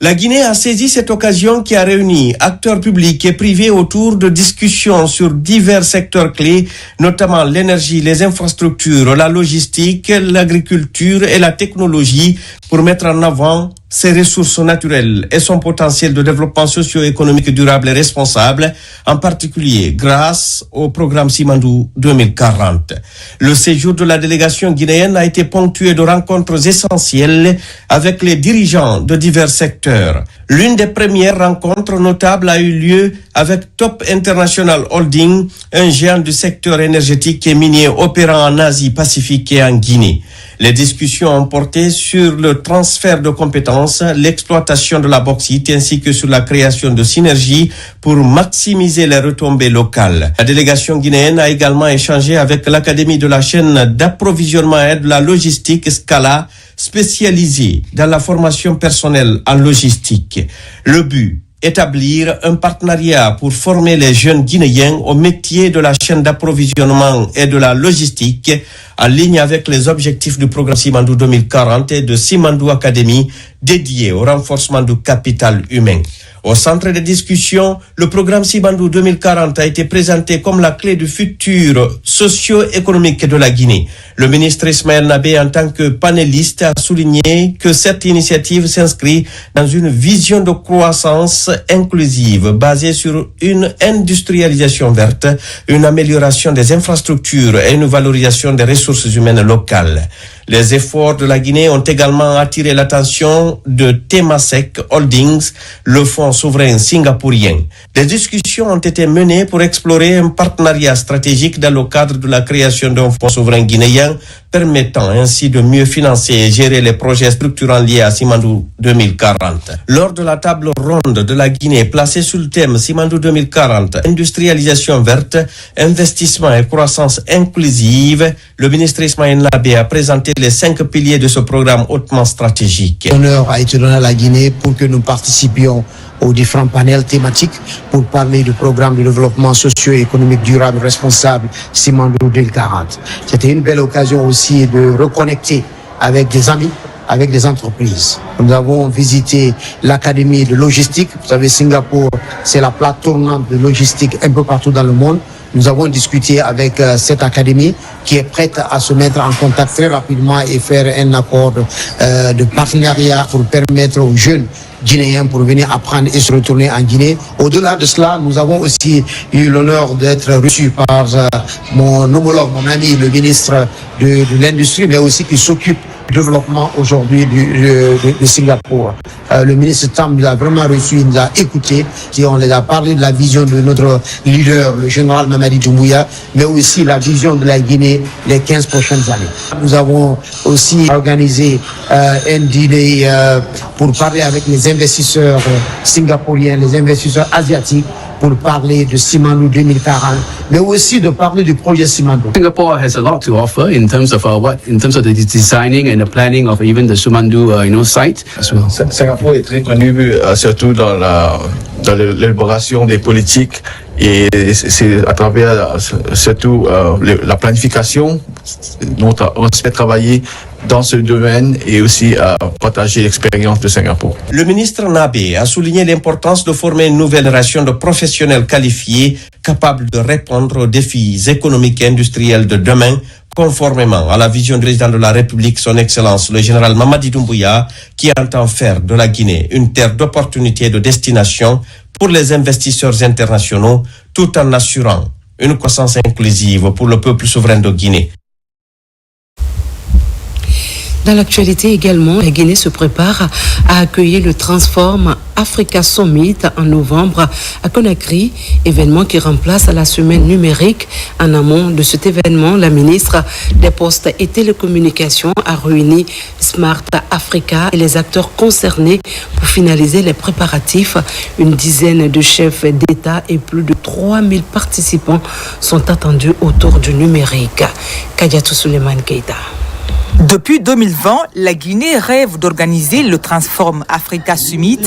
La Guinée a saisi cette occasion qui a réuni acteurs publics et privés autour de discussions sur divers secteurs clés, notamment l'énergie, les infrastructures, la logistique, l'agriculture et la technologie, pour mettre en avant ses ressources naturelles et son potentiel de développement socio-économique durable et responsable, en particulier grâce au programme Simandou 2040. Le séjour de la délégation guinéenne a été ponctué de rencontres essentielles avec les dirigeants de divers secteurs. L'une des premières rencontres notables a eu lieu avec Top International Holding, un géant du secteur énergétique et minier opérant en Asie-Pacifique et en Guinée. Les discussions ont porté sur le transfert de compétences, l'exploitation de la bauxite ainsi que sur la création de synergies pour maximiser les retombées locales. La délégation guinéenne a également échangé avec l'Académie de la chaîne d'approvisionnement et de la logistique Scala, spécialisée dans la formation personnelle en logistique. Le but: établir un partenariat pour former les jeunes Guinéens au métier de la chaîne d'approvisionnement et de la logistique, en ligne avec les objectifs du programme Simandou 2040 et de Simandou Academy, dédié au renforcement du capital humain. Au centre des discussions, le programme Simandou 2040 a été présenté comme la clé du futur socio-économique de la Guinée. Le ministre Ismaël Nabé, en tant que panéliste, a souligné que cette initiative s'inscrit dans une vision de croissance inclusive basée sur une industrialisation verte, une amélioration des infrastructures et une valorisation des ressources humaines locales. Les efforts de la Guinée ont également attiré l'attention de Temasek Holdings, le fonds souverain singapourien. Des discussions ont été menées pour explorer un partenariat stratégique dans le cadre de la création d'un fonds souverain guinéen, permettant ainsi de mieux financer et gérer les projets structurants liés à Simandou 2040. Lors de la table ronde de la Guinée placée sous le thème Simandou 2040, industrialisation verte, investissement et croissance inclusive, le ministre Ismaël Nabé a présenté les 5 piliers de ce programme hautement stratégique. L'honneur a été donné à la Guinée pour que nous participions aux différents panels thématiques pour parler du programme de développement socio-économique durable responsable Simandou 2040. C'était une belle occasion aussi de reconnecter avec des amis, avec des entreprises. Nous avons visité l'Académie de logistique. Vous savez, Singapour, c'est la plaque tournante de logistique un peu partout dans le monde. Nous avons discuté avec cette académie qui est prête à se mettre en contact très rapidement et faire un accord de partenariat pour permettre aux jeunes Guinéens pour venir apprendre et se retourner en Guinée. Au-delà de cela, nous avons aussi eu l'honneur d'être reçus par mon homologue, mon ami, le ministre de l'Industrie, mais aussi qui s'occupe du développement aujourd'hui de Singapour. Le ministre Tam nous a vraiment reçu, il nous a écoutés, et on les a parlé de la vision de notre leader, le général Mamadi Doumbouya, mais aussi la vision de la Guinée les 15 prochaines années. Nous avons aussi organisé un dîner pour parler avec les investisseurs singapouriens, les investisseurs asiatiques, pour parler de Simandou 2040, mais aussi de parler du projet Simandou. Singapore has a lot to offer in terms of the designing and the planning of even the Simandou site as well. Singapour est très connu surtout dans l'élaboration des politiques et c'est à travers surtout la planification dont on se travailler dans ce domaine et aussi à partager l'expérience de Singapour. Le ministre Nabé a souligné l'importance de former une nouvelle génération de professionnels qualifiés capables de répondre aux défis économiques et industriels de demain, conformément à la vision du président de la République, son Excellence, le général Mamadi Doumbouya, qui entend faire de la Guinée une terre d'opportunités et de destination pour les investisseurs internationaux, tout en assurant une croissance inclusive pour le peuple souverain de Guinée. Dans l'actualité également, la Guinée se prépare à accueillir le Transform Africa Summit en novembre à Conakry, événement qui remplace la semaine numérique. En amont de cet événement, la ministre des Postes et Télécommunications a réuni Smart Africa et les acteurs concernés pour finaliser les préparatifs. Une dizaine de chefs d'État et plus de 3000 participants sont attendus autour du numérique. Kadiatou Suleiman Keita. Depuis 2020, la Guinée rêve d'organiser le Transform Africa Summit,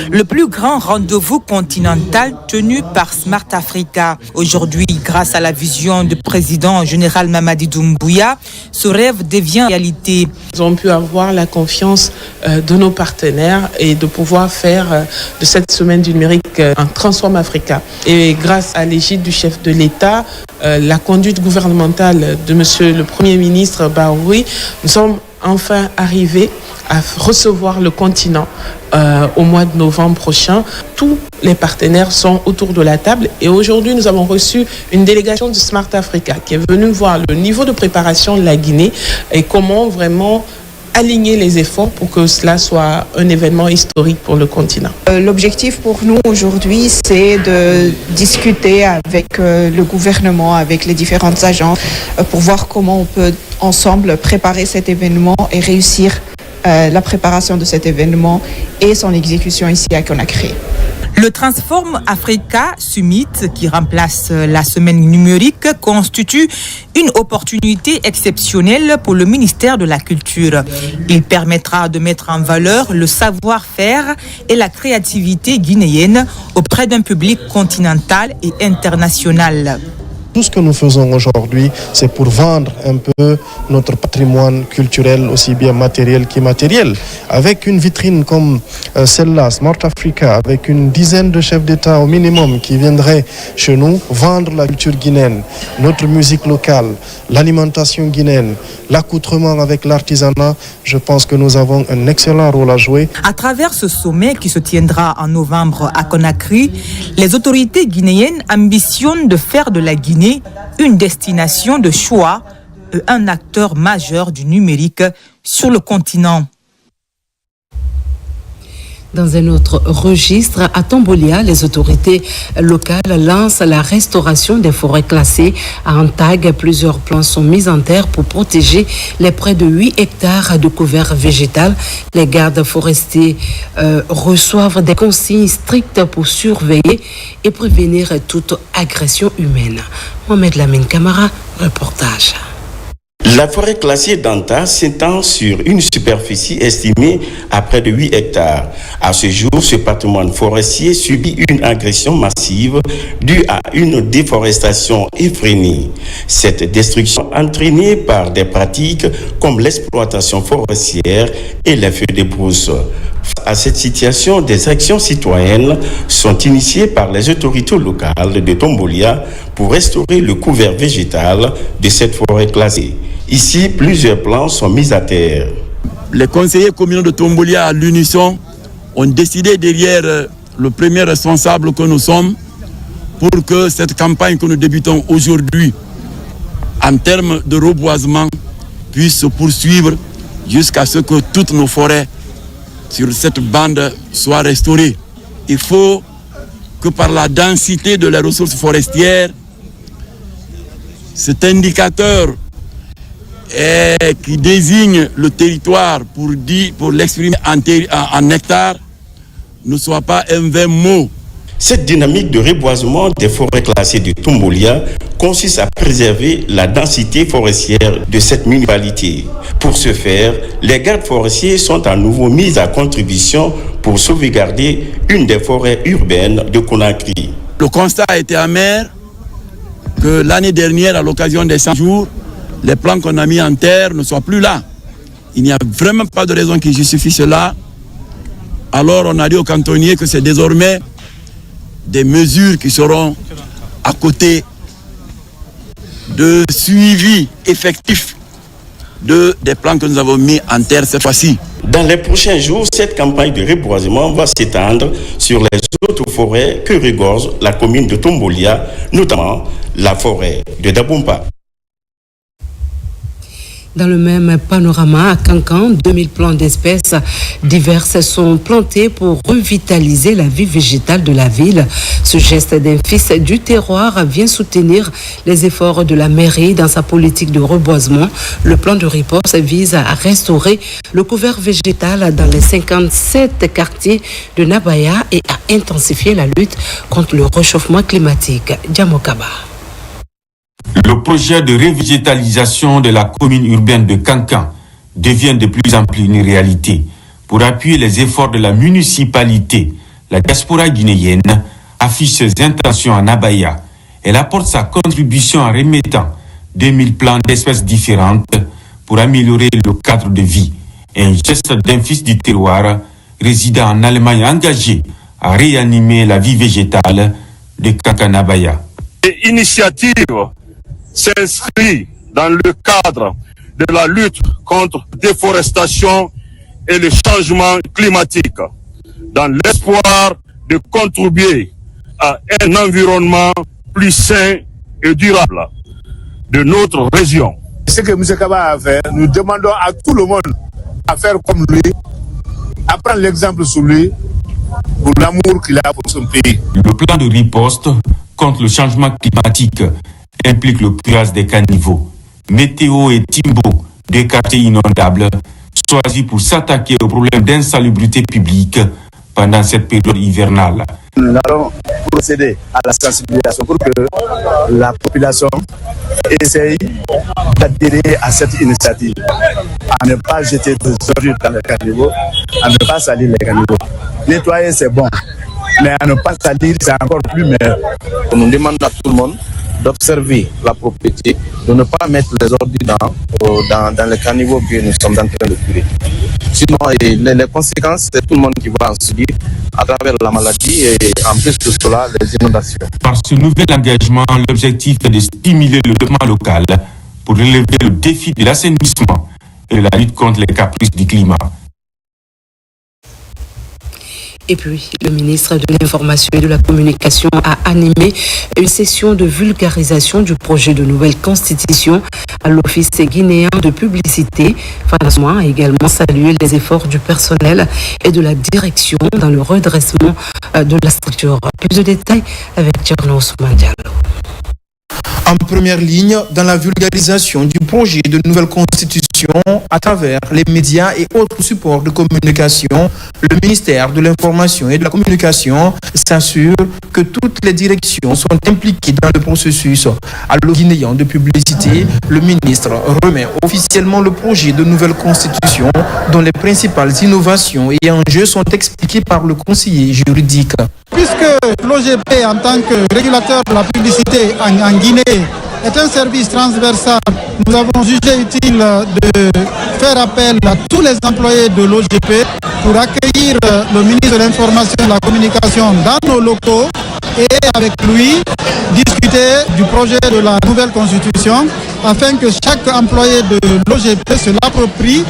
le plus grand rendez-vous continental tenu par Smart Africa. Aujourd'hui, grâce à la vision du président général Mamadi Doumbouya, ce rêve devient réalité. Nous avons pu avoir la confiance de nos partenaires et de pouvoir faire de cette semaine du numérique un Transform Africa. Et grâce à l'égide du chef de l'État, la conduite gouvernementale de monsieur le Premier ministre Baroui, Nous sommes enfin arrivés à recevoir le continent au mois de novembre prochain. Tous les partenaires sont autour de la table et aujourd'hui nous avons reçu une délégation de Smart Africa qui est venue voir le niveau de préparation de la Guinée et comment vraiment aligner les efforts pour que cela soit un événement historique pour le continent. L'objectif pour nous aujourd'hui, c'est de discuter avec le gouvernement, avec les différentes agences, pour voir comment on peut ensemble préparer cet événement et réussir la préparation de cet événement et son exécution ici à Conakry. Le Transform Africa Summit, qui remplace la semaine numérique, constitue une opportunité exceptionnelle pour le ministère de la Culture. Il permettra de mettre en valeur le savoir-faire et la créativité guinéenne auprès d'un public continental et international. Tout ce que nous faisons aujourd'hui, c'est pour vendre un peu notre patrimoine culturel, aussi bien matériel qu'immatériel. Avec une vitrine comme celle-là, Smart Africa, avec une dizaine de chefs d'État au minimum qui viendraient chez nous vendre la culture guinéenne, notre musique locale, l'alimentation guinéenne, l'accoutrement avec l'artisanat, je pense que nous avons un excellent rôle à jouer. À travers ce sommet qui se tiendra en novembre à Conakry, les autorités guinéennes ambitionnent de faire de la Guinée une destination de choix et un acteur majeur du numérique sur le continent. Dans un autre registre, à Tombolia, les autorités locales lancent la restauration des forêts classées. À Antag, plusieurs plans sont mis en terre pour protéger les près de 8 hectares de couvert végétal. Les gardes forestiers reçoivent des consignes strictes pour surveiller et prévenir toute agression humaine. Mohamed Lamine Camara, reportage. La forêt classée d'Anta s'étend sur une superficie estimée à près de 8 hectares. À ce jour, ce patrimoine forestier subit une agression massive due à une déforestation effrénée. Cette destruction entraînée par des pratiques comme l'exploitation forestière et les feux de brousse. À cette situation, des actions citoyennes sont initiées par les autorités locales de Tombolia pour restaurer le couvert végétal de cette forêt classée. Ici, plusieurs plans sont mis à terre. Les conseillers communaux de Tombolia, à l'unisson, ont décidé derrière le premier responsable que nous sommes pour que cette campagne que nous débutons aujourd'hui en termes de reboisement puisse se poursuivre jusqu'à ce que toutes nos forêts sur cette bande soient restaurées. Il faut que par la densité de les ressources forestières, cet indicateur qui désigne le territoire pour l'exprimer en hectares ne soit pas un vain mot. Cette dynamique de reboisement des forêts classées de Tombolia consiste à préserver la densité forestière de cette municipalité. Pour ce faire, les gardes forestiers sont à nouveau mis à contribution pour sauvegarder une des forêts urbaines de Conakry. Le constat a été amer que l'année dernière, à l'occasion des 100 jours, les plans qu'on a mis en terre ne soient plus là. Il n'y a vraiment pas de raison qui justifie cela. Alors on a dit aux cantonniers que c'est désormais des mesures qui seront à côté de suivi effectif des plans que nous avons mis en terre cette fois-ci. Dans les prochains jours, cette campagne de reboisement va s'étendre sur les autres forêts que regorge la commune de Tombolia, notamment la forêt de Dabompa. Dans le même panorama, à Cancan, 2000 plants d'espèces diverses sont plantés pour revitaliser la vie végétale de la ville. Ce geste d'un fils du terroir vient soutenir les efforts de la mairie dans sa politique de reboisement. Le plan de riposte vise à restaurer le couvert végétal dans les 57 quartiers de Nabaya et à intensifier la lutte contre le réchauffement climatique. Djamokaba. Le projet de revégétalisation de la commune urbaine de Cancan devient de plus en plus une réalité. Pour appuyer les efforts de la municipalité, la diaspora guinéenne affiche ses intentions en Abaya. Elle apporte sa contribution en remettant 2000 plants d'espèces différentes pour améliorer le cadre de vie. Un geste d'un fils du terroir résidant en Allemagne engagé à réanimer la vie végétale de Cancan-Abaya. L'initiative s'inscrit dans le cadre de la lutte contre la déforestation et le changement climatique, dans l'espoir de contribuer à un environnement plus sain et durable de notre région. Ce que M. Kaba a fait, nous demandons à tout le monde à faire comme lui, à prendre l'exemple sur lui, pour l'amour qu'il a pour son pays. Le plan de riposte contre le changement climatique implique le curage des caniveaux, Météo et Timbo, des quartiers inondables, choisis pour s'attaquer au problème d'insalubrité publique pendant cette période hivernale. Nous allons procéder à la sensibilisation pour que la population essaye d'adhérer à cette initiative, à ne pas jeter des ordures dans les caniveaux, à ne pas salir les caniveaux. Nettoyer, c'est bon, mais à ne pas salir, c'est encore plus meilleur. On demande à tout le monde d'observer la propriété, de ne pas mettre les ordures dans les caniveaux que nous sommes en train de curer. Sinon, les conséquences, c'est tout le monde qui va en subir à travers la maladie et en plus de cela, les inondations. Par ce nouvel engagement, l'objectif est de stimuler le développement local pour relever le défi de l'assainissement et de la lutte contre les caprices du climat. Et puis, le ministre de l'Information et de la Communication a animé une session de vulgarisation du projet de nouvelle constitution à l'Office guinéen de publicité. François a également salué les efforts du personnel et de la direction dans le redressement de la structure. Plus de détails avec Tcherno Ousmane Diallo. En première ligne dans la vulgarisation du projet de nouvelle constitution à travers les médias et autres supports de communication, le ministère de l'Information et de la Communication s'assure que toutes les directions sont impliquées dans le processus. À l'Office guinéen de publicité, le ministre remet officiellement le projet de nouvelle constitution dont les principales innovations et enjeux sont expliqués par le conseiller juridique. Puisque l'OGP en tant que régulateur de la publicité en Guinée est un service transversal, nous avons jugé utile de faire appel à tous les employés de l'OGP pour accueillir le ministre de l'Information et de la Communication dans nos locaux et avec lui discuter du projet de la nouvelle constitution afin que chaque employé de l'OGP se l'approprie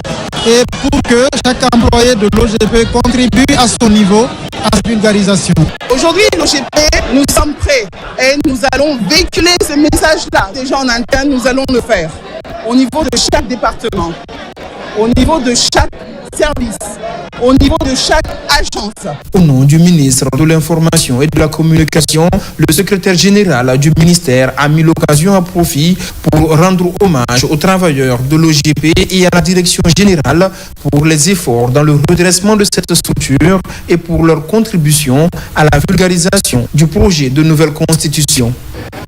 et pour que chaque employé de l'OGP contribue à son niveau à la vulgarisation. Aujourd'hui, l'OGP, nous sommes prêts et nous allons véhiculer ce message-là. Déjà en interne, nous allons le faire au niveau de chaque département, au niveau de chaque service, au niveau de chaque agence. Au nom du ministre de l'Information et de la Communication, le secrétaire général du ministère a mis l'occasion à profit pour rendre hommage aux travailleurs de l'OGP et à la direction générale pour les efforts dans le redressement de cette structure et pour leur contribution à la vulgarisation du projet de nouvelle constitution.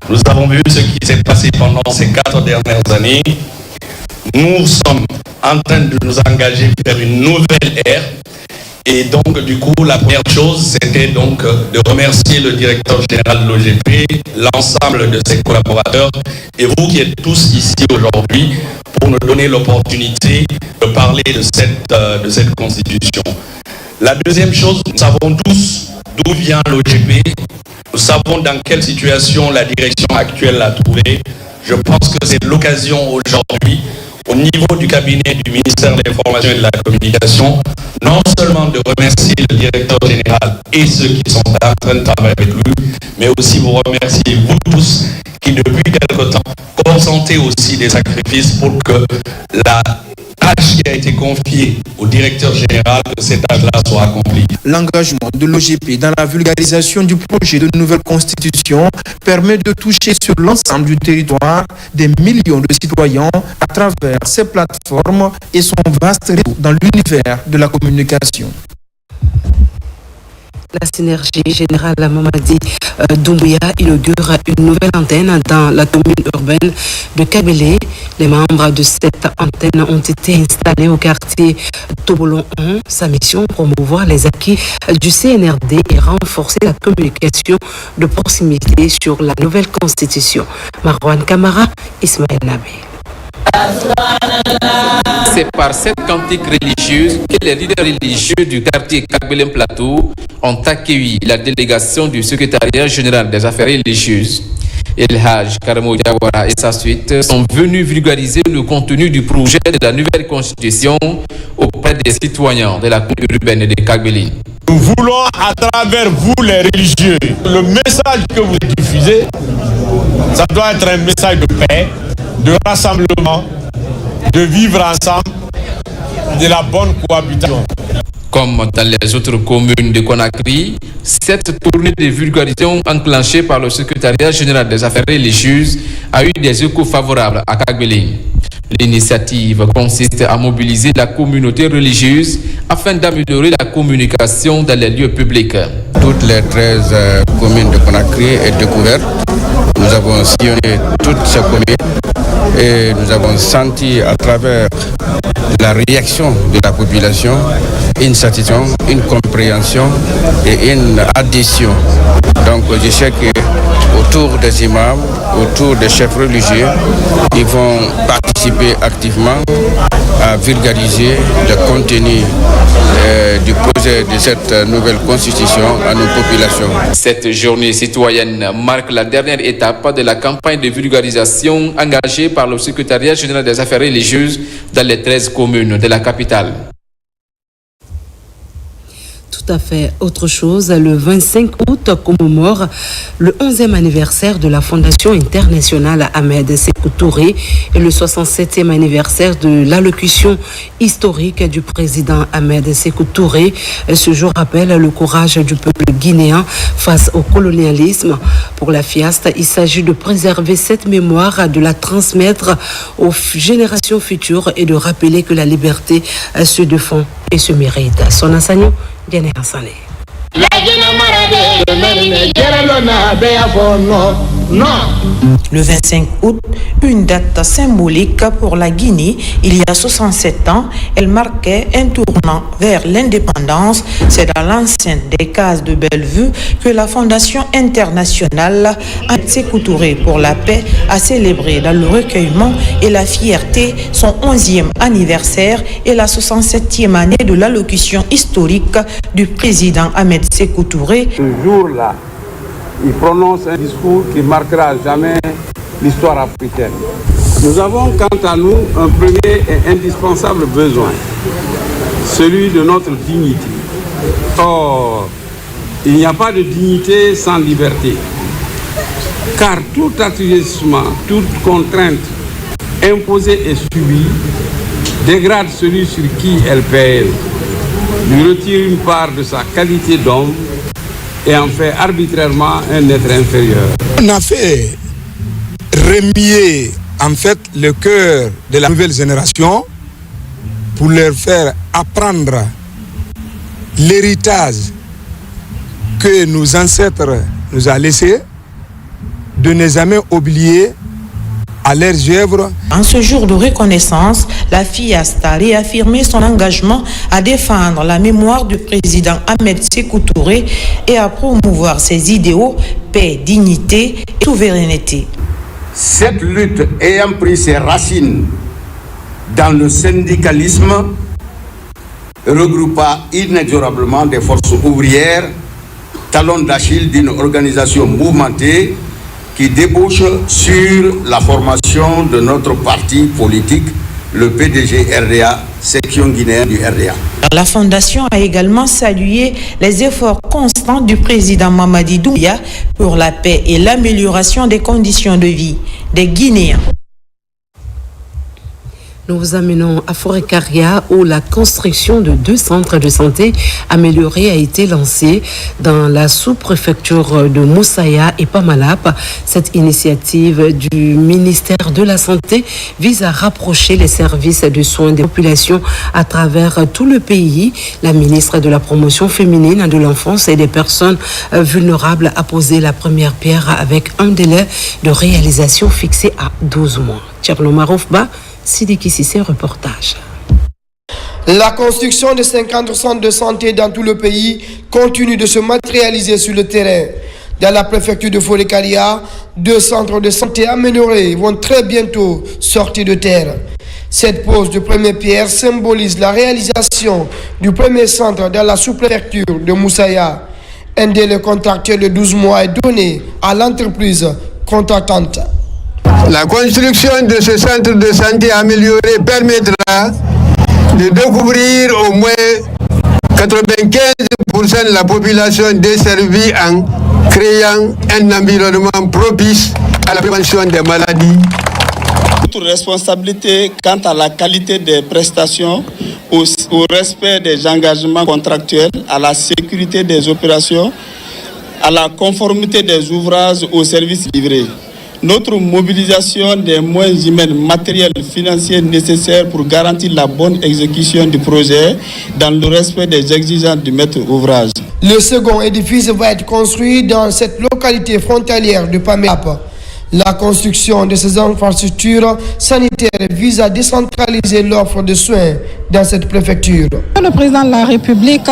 Nous avons vu ce qui s'est passé pendant ces 4 dernières années. Nous sommes en train de nous engager vers une nouvelle ère. Et donc, du coup, la première chose, c'était donc de remercier le directeur général de l'OGP, l'ensemble de ses collaborateurs, et vous qui êtes tous ici aujourd'hui pour nous donner l'opportunité de parler de cette constitution. La deuxième chose, nous savons tous d'où vient l'OGP. Nous savons dans quelle situation la direction actuelle l'a trouvée. Je pense que c'est l'occasion aujourd'hui, au niveau du cabinet du ministère de l'Information et de la Communication, non seulement de remercier le directeur général et ceux qui sont en train de travailler avec lui, mais aussi vous remercier vous tous qui depuis quelque temps consentez aussi des sacrifices pour que la tâche qui a été confiée au directeur général, que cette tâche-là soit accomplie. L'engagement de l'OGP dans la vulgarisation du projet de nouvelle constitution permet de toucher sur l'ensemble du territoire des millions de citoyens à travers ses plateformes et son vaste réseau dans l'univers de la communication. La synergie générale Mamadi Doumbouya inaugure une nouvelle antenne dans la commune urbaine de Kabélé. Les membres de cette antenne ont été installés au quartier Tobolon 1. Sa mission, promouvoir les acquis du CNRD et renforcer la communication de proximité sur la nouvelle constitution. Marwan Kamara, Ismaël Nabé. C'est par cette cantique religieuse que les leaders religieux du quartier Kabélé Plateau ont accueilli la délégation du secrétariat général des affaires religieuses. El Haj Karamo Diawara et sa suite sont venus vulgariser le contenu du projet de la nouvelle constitution auprès des citoyens de la commune urbaine de Kagbeli. Nous voulons à travers vous les religieux, le message que vous diffusez, ça doit être un message de paix, de rassemblement, de vivre ensemble, de la bonne cohabitation. Comme dans les autres communes de Conakry, cette tournée de vulgarisation enclenchée par le secrétariat général des affaires religieuses a eu des échos favorables à Kagbeli. L'initiative consiste à mobiliser la communauté religieuse afin d'améliorer la communication dans les lieux publics. Toutes les 13 communes de Conakry est découverte. Nous avons sillonné toutes ces communes et nous avons senti à travers la réaction de la population une satisfaction, une compréhension et une adhésion. Donc je sais que autour des imams, autour des chefs religieux, ils vont participer activement à vulgariser le contenu du projet de cette nouvelle constitution à nos populations. Cette journée citoyenne marque la dernière étape de la campagne de vulgarisation engagée par le secrétariat général des affaires religieuses dans les 13 communes de la capitale. Tout à fait autre chose. Le 25 août commémore le 11e anniversaire de la Fondation internationale Ahmed Sékou Touré et le 67e anniversaire de l'allocution historique du président Ahmed Sékou Touré. Ce jour rappelle le courage du peuple guinéen face au colonialisme. Pour la FIAST, il s'agit de préserver cette mémoire, de la transmettre aux générations futures et de rappeler que la liberté se défend et se mérite. Son enseignant, Diane Hassane. Le 25 août, une date symbolique pour la Guinée. Il y a 67 ans, elle marquait un tournant vers l'indépendance. C'est dans l'enceinte des cases de Bellevue que la Fondation internationale Ahmed Sékou Touré pour la paix a célébré dans le recueillement et la fierté son 11e anniversaire et la 67e année de l'allocution historique du président Ahmed Sékou Touré. Ce jour-là, il prononce un discours qui marquera jamais l'histoire africaine. Nous avons quant à nous un premier et indispensable besoin, celui de notre dignité. Or, il n'y a pas de dignité sans liberté, car tout assujettissement, toute contrainte imposée et subie dégrade celui sur qui elle pèse, lui retire une part de sa qualité d'homme et en fait arbitrairement un être inférieur. On a fait remuer en fait le cœur de la nouvelle génération pour leur faire apprendre l'héritage que nos ancêtres nous ont laissé, de ne jamais oublier à leurs œuvres. En ce jour de reconnaissance, la FIAST a réaffirmé son engagement à défendre la mémoire du président Ahmed Sékou Touré et à promouvoir ses idéaux, paix, dignité et souveraineté. Cette lutte ayant pris ses racines dans le syndicalisme, regroupa inexorablement des forces ouvrières, talon d'Achille d'une organisation mouvementée qui débouche sur la formation de notre parti politique, le PDG RDA, section guinéenne du RDA. La Fondation a également salué les efforts constants du président Mamadi Doumbouya pour la paix et l'amélioration des conditions de vie des Guinéens. Nous vous amenons à Forêt-Caria où la construction de 2 centres de santé améliorés a été lancée dans la sous-préfecture de Moussaya et Pamalap. Cette initiative du ministère de la Santé vise à rapprocher les services de soins des populations à travers tout le pays. La ministre de la Promotion féminine, de l'enfance et des personnes vulnérables a posé la première pierre avec un délai de réalisation fixé à 12 mois. Tcherno Maroufba, Sidiki Sissé, reportage. La construction de 50 centres de santé dans tout le pays continue de se matérialiser sur le terrain. Dans la préfecture de Forêt-Caria, 2 centres de santé améliorés vont très bientôt sortir de terre. Cette pose de première pierre symbolise la réalisation du premier centre dans la sous-préfecture de Moussaya. Un délai contractuel de 12 mois est donné à l'entreprise contractantes. La construction de ce centre de santé amélioré permettra de découvrir au moins 95% de la population desservie en créant un environnement propice à la prévention des maladies. Notre responsabilité quant à la qualité des prestations, au respect des engagements contractuels, à la sécurité des opérations, à la conformité des ouvrages aux services livrés. Notre mobilisation des moyens humains, matériels, financiers nécessaires pour garantir la bonne exécution du projet dans le respect des exigences du maître ouvrage. Le second édifice va être construit dans cette localité frontalière de Pamelap. La construction de ces infrastructures sanitaires vise à décentraliser l'offre de soins dans cette préfecture. Le président de la République,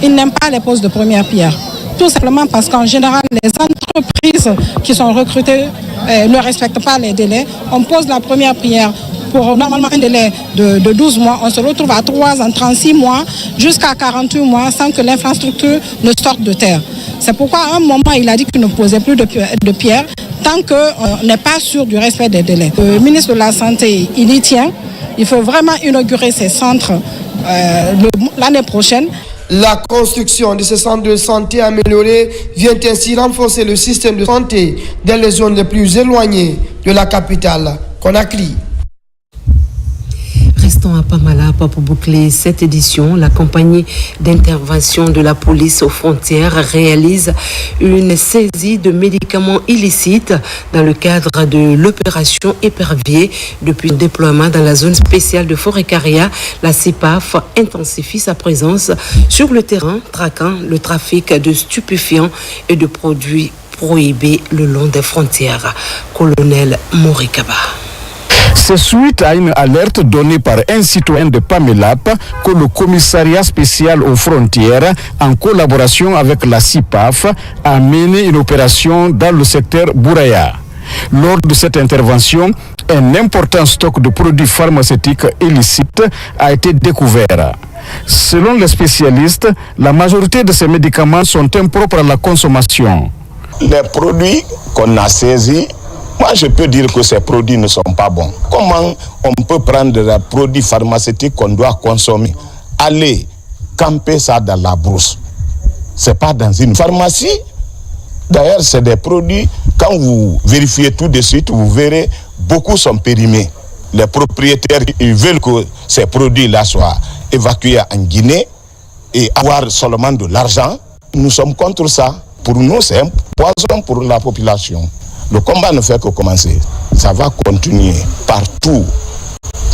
il n'aime pas les postes de première pierre. Tout simplement parce qu'en général, les entreprises qui sont recrutées ne respectent pas les délais. On pose la première pierre pour normalement un délai de 12 mois. On se retrouve à 3 ans, 36 mois, jusqu'à 48 mois sans que l'infrastructure ne sorte de terre. C'est pourquoi à un moment, il a dit qu'il ne posait plus de pierre tant qu'on n'est pas sûr du respect des délais. Le ministre de la Santé, il y tient. Il faut vraiment inaugurer ces centres l'année prochaine. La construction de ce centre de santé amélioré vient ainsi renforcer le système de santé dans les zones les plus éloignées de la capitale, Conakry. Restons à Pamelap pour boucler cette édition. La compagnie d'intervention de la police aux frontières réalise une saisie de médicaments illicites dans le cadre de l'opération Épervier. Depuis le déploiement dans la zone spéciale de Forêt-Caria, la CIPAF intensifie sa présence sur le terrain, traquant le trafic de stupéfiants et de produits prohibés le long des frontières. Colonel Morikaba. C'est suite à une alerte donnée par un citoyen de Pamelap que le commissariat spécial aux frontières, en collaboration avec la CIPAF, a mené une opération dans le secteur Bouraya. Lors de cette intervention, un important stock de produits pharmaceutiques illicites a été découvert. Selon les spécialistes, la majorité de ces médicaments sont impropres à la consommation. Les produits qu'on a saisis, moi, je peux dire que ces produits ne sont pas bons. Comment on peut prendre des produits pharmaceutiques qu'on doit consommer, aller camper ça dans la brousse? C'est pas dans une pharmacie. D'ailleurs, c'est des produits, quand vous vérifiez tout de suite, vous verrez, beaucoup sont périmés. Les propriétaires, ils veulent que ces produits-là soient évacués en Guinée et avoir seulement de l'argent. Nous sommes contre ça. Pour nous, c'est un poison pour la population. Le combat ne fait que commencer. Ça va continuer partout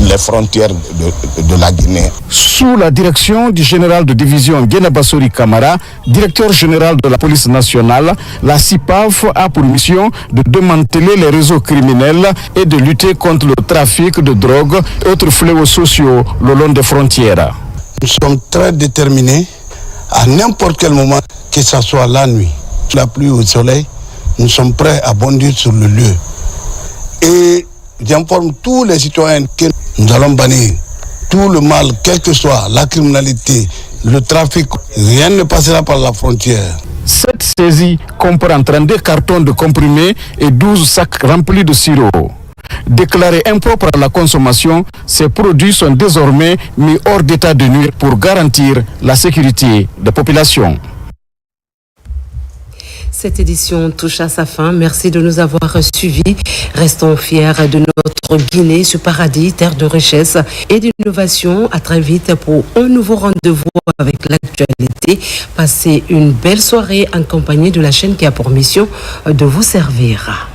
les frontières de la Guinée. Sous la direction du général de division Guénabassori Kamara, directeur général de la police nationale, la CIPAF a pour mission de démanteler les réseaux criminels et de lutter contre le trafic de drogue et autres fléaux sociaux le long des frontières. Nous sommes très déterminés à n'importe quel moment, que ce soit la nuit, la pluie ou le soleil, nous sommes prêts à bondir sur le lieu. Et j'informe tous les citoyens que nous allons bannir tout le mal, quelle que soit la criminalité, le trafic, rien ne passera par la frontière. Cette saisie comprend 32 cartons de comprimés et 12 sacs remplis de sirop. Déclarés impropres à la consommation, ces produits sont désormais mis hors d'état de nuire pour garantir la sécurité des populations. Cette édition touche à sa fin. Merci de nous avoir suivis. Restons fiers de notre Guinée, ce paradis, terre de richesse et d'innovation. À très vite pour un nouveau rendez-vous avec l'actualité. Passez une belle soirée en compagnie de la chaîne qui a pour mission de vous servir.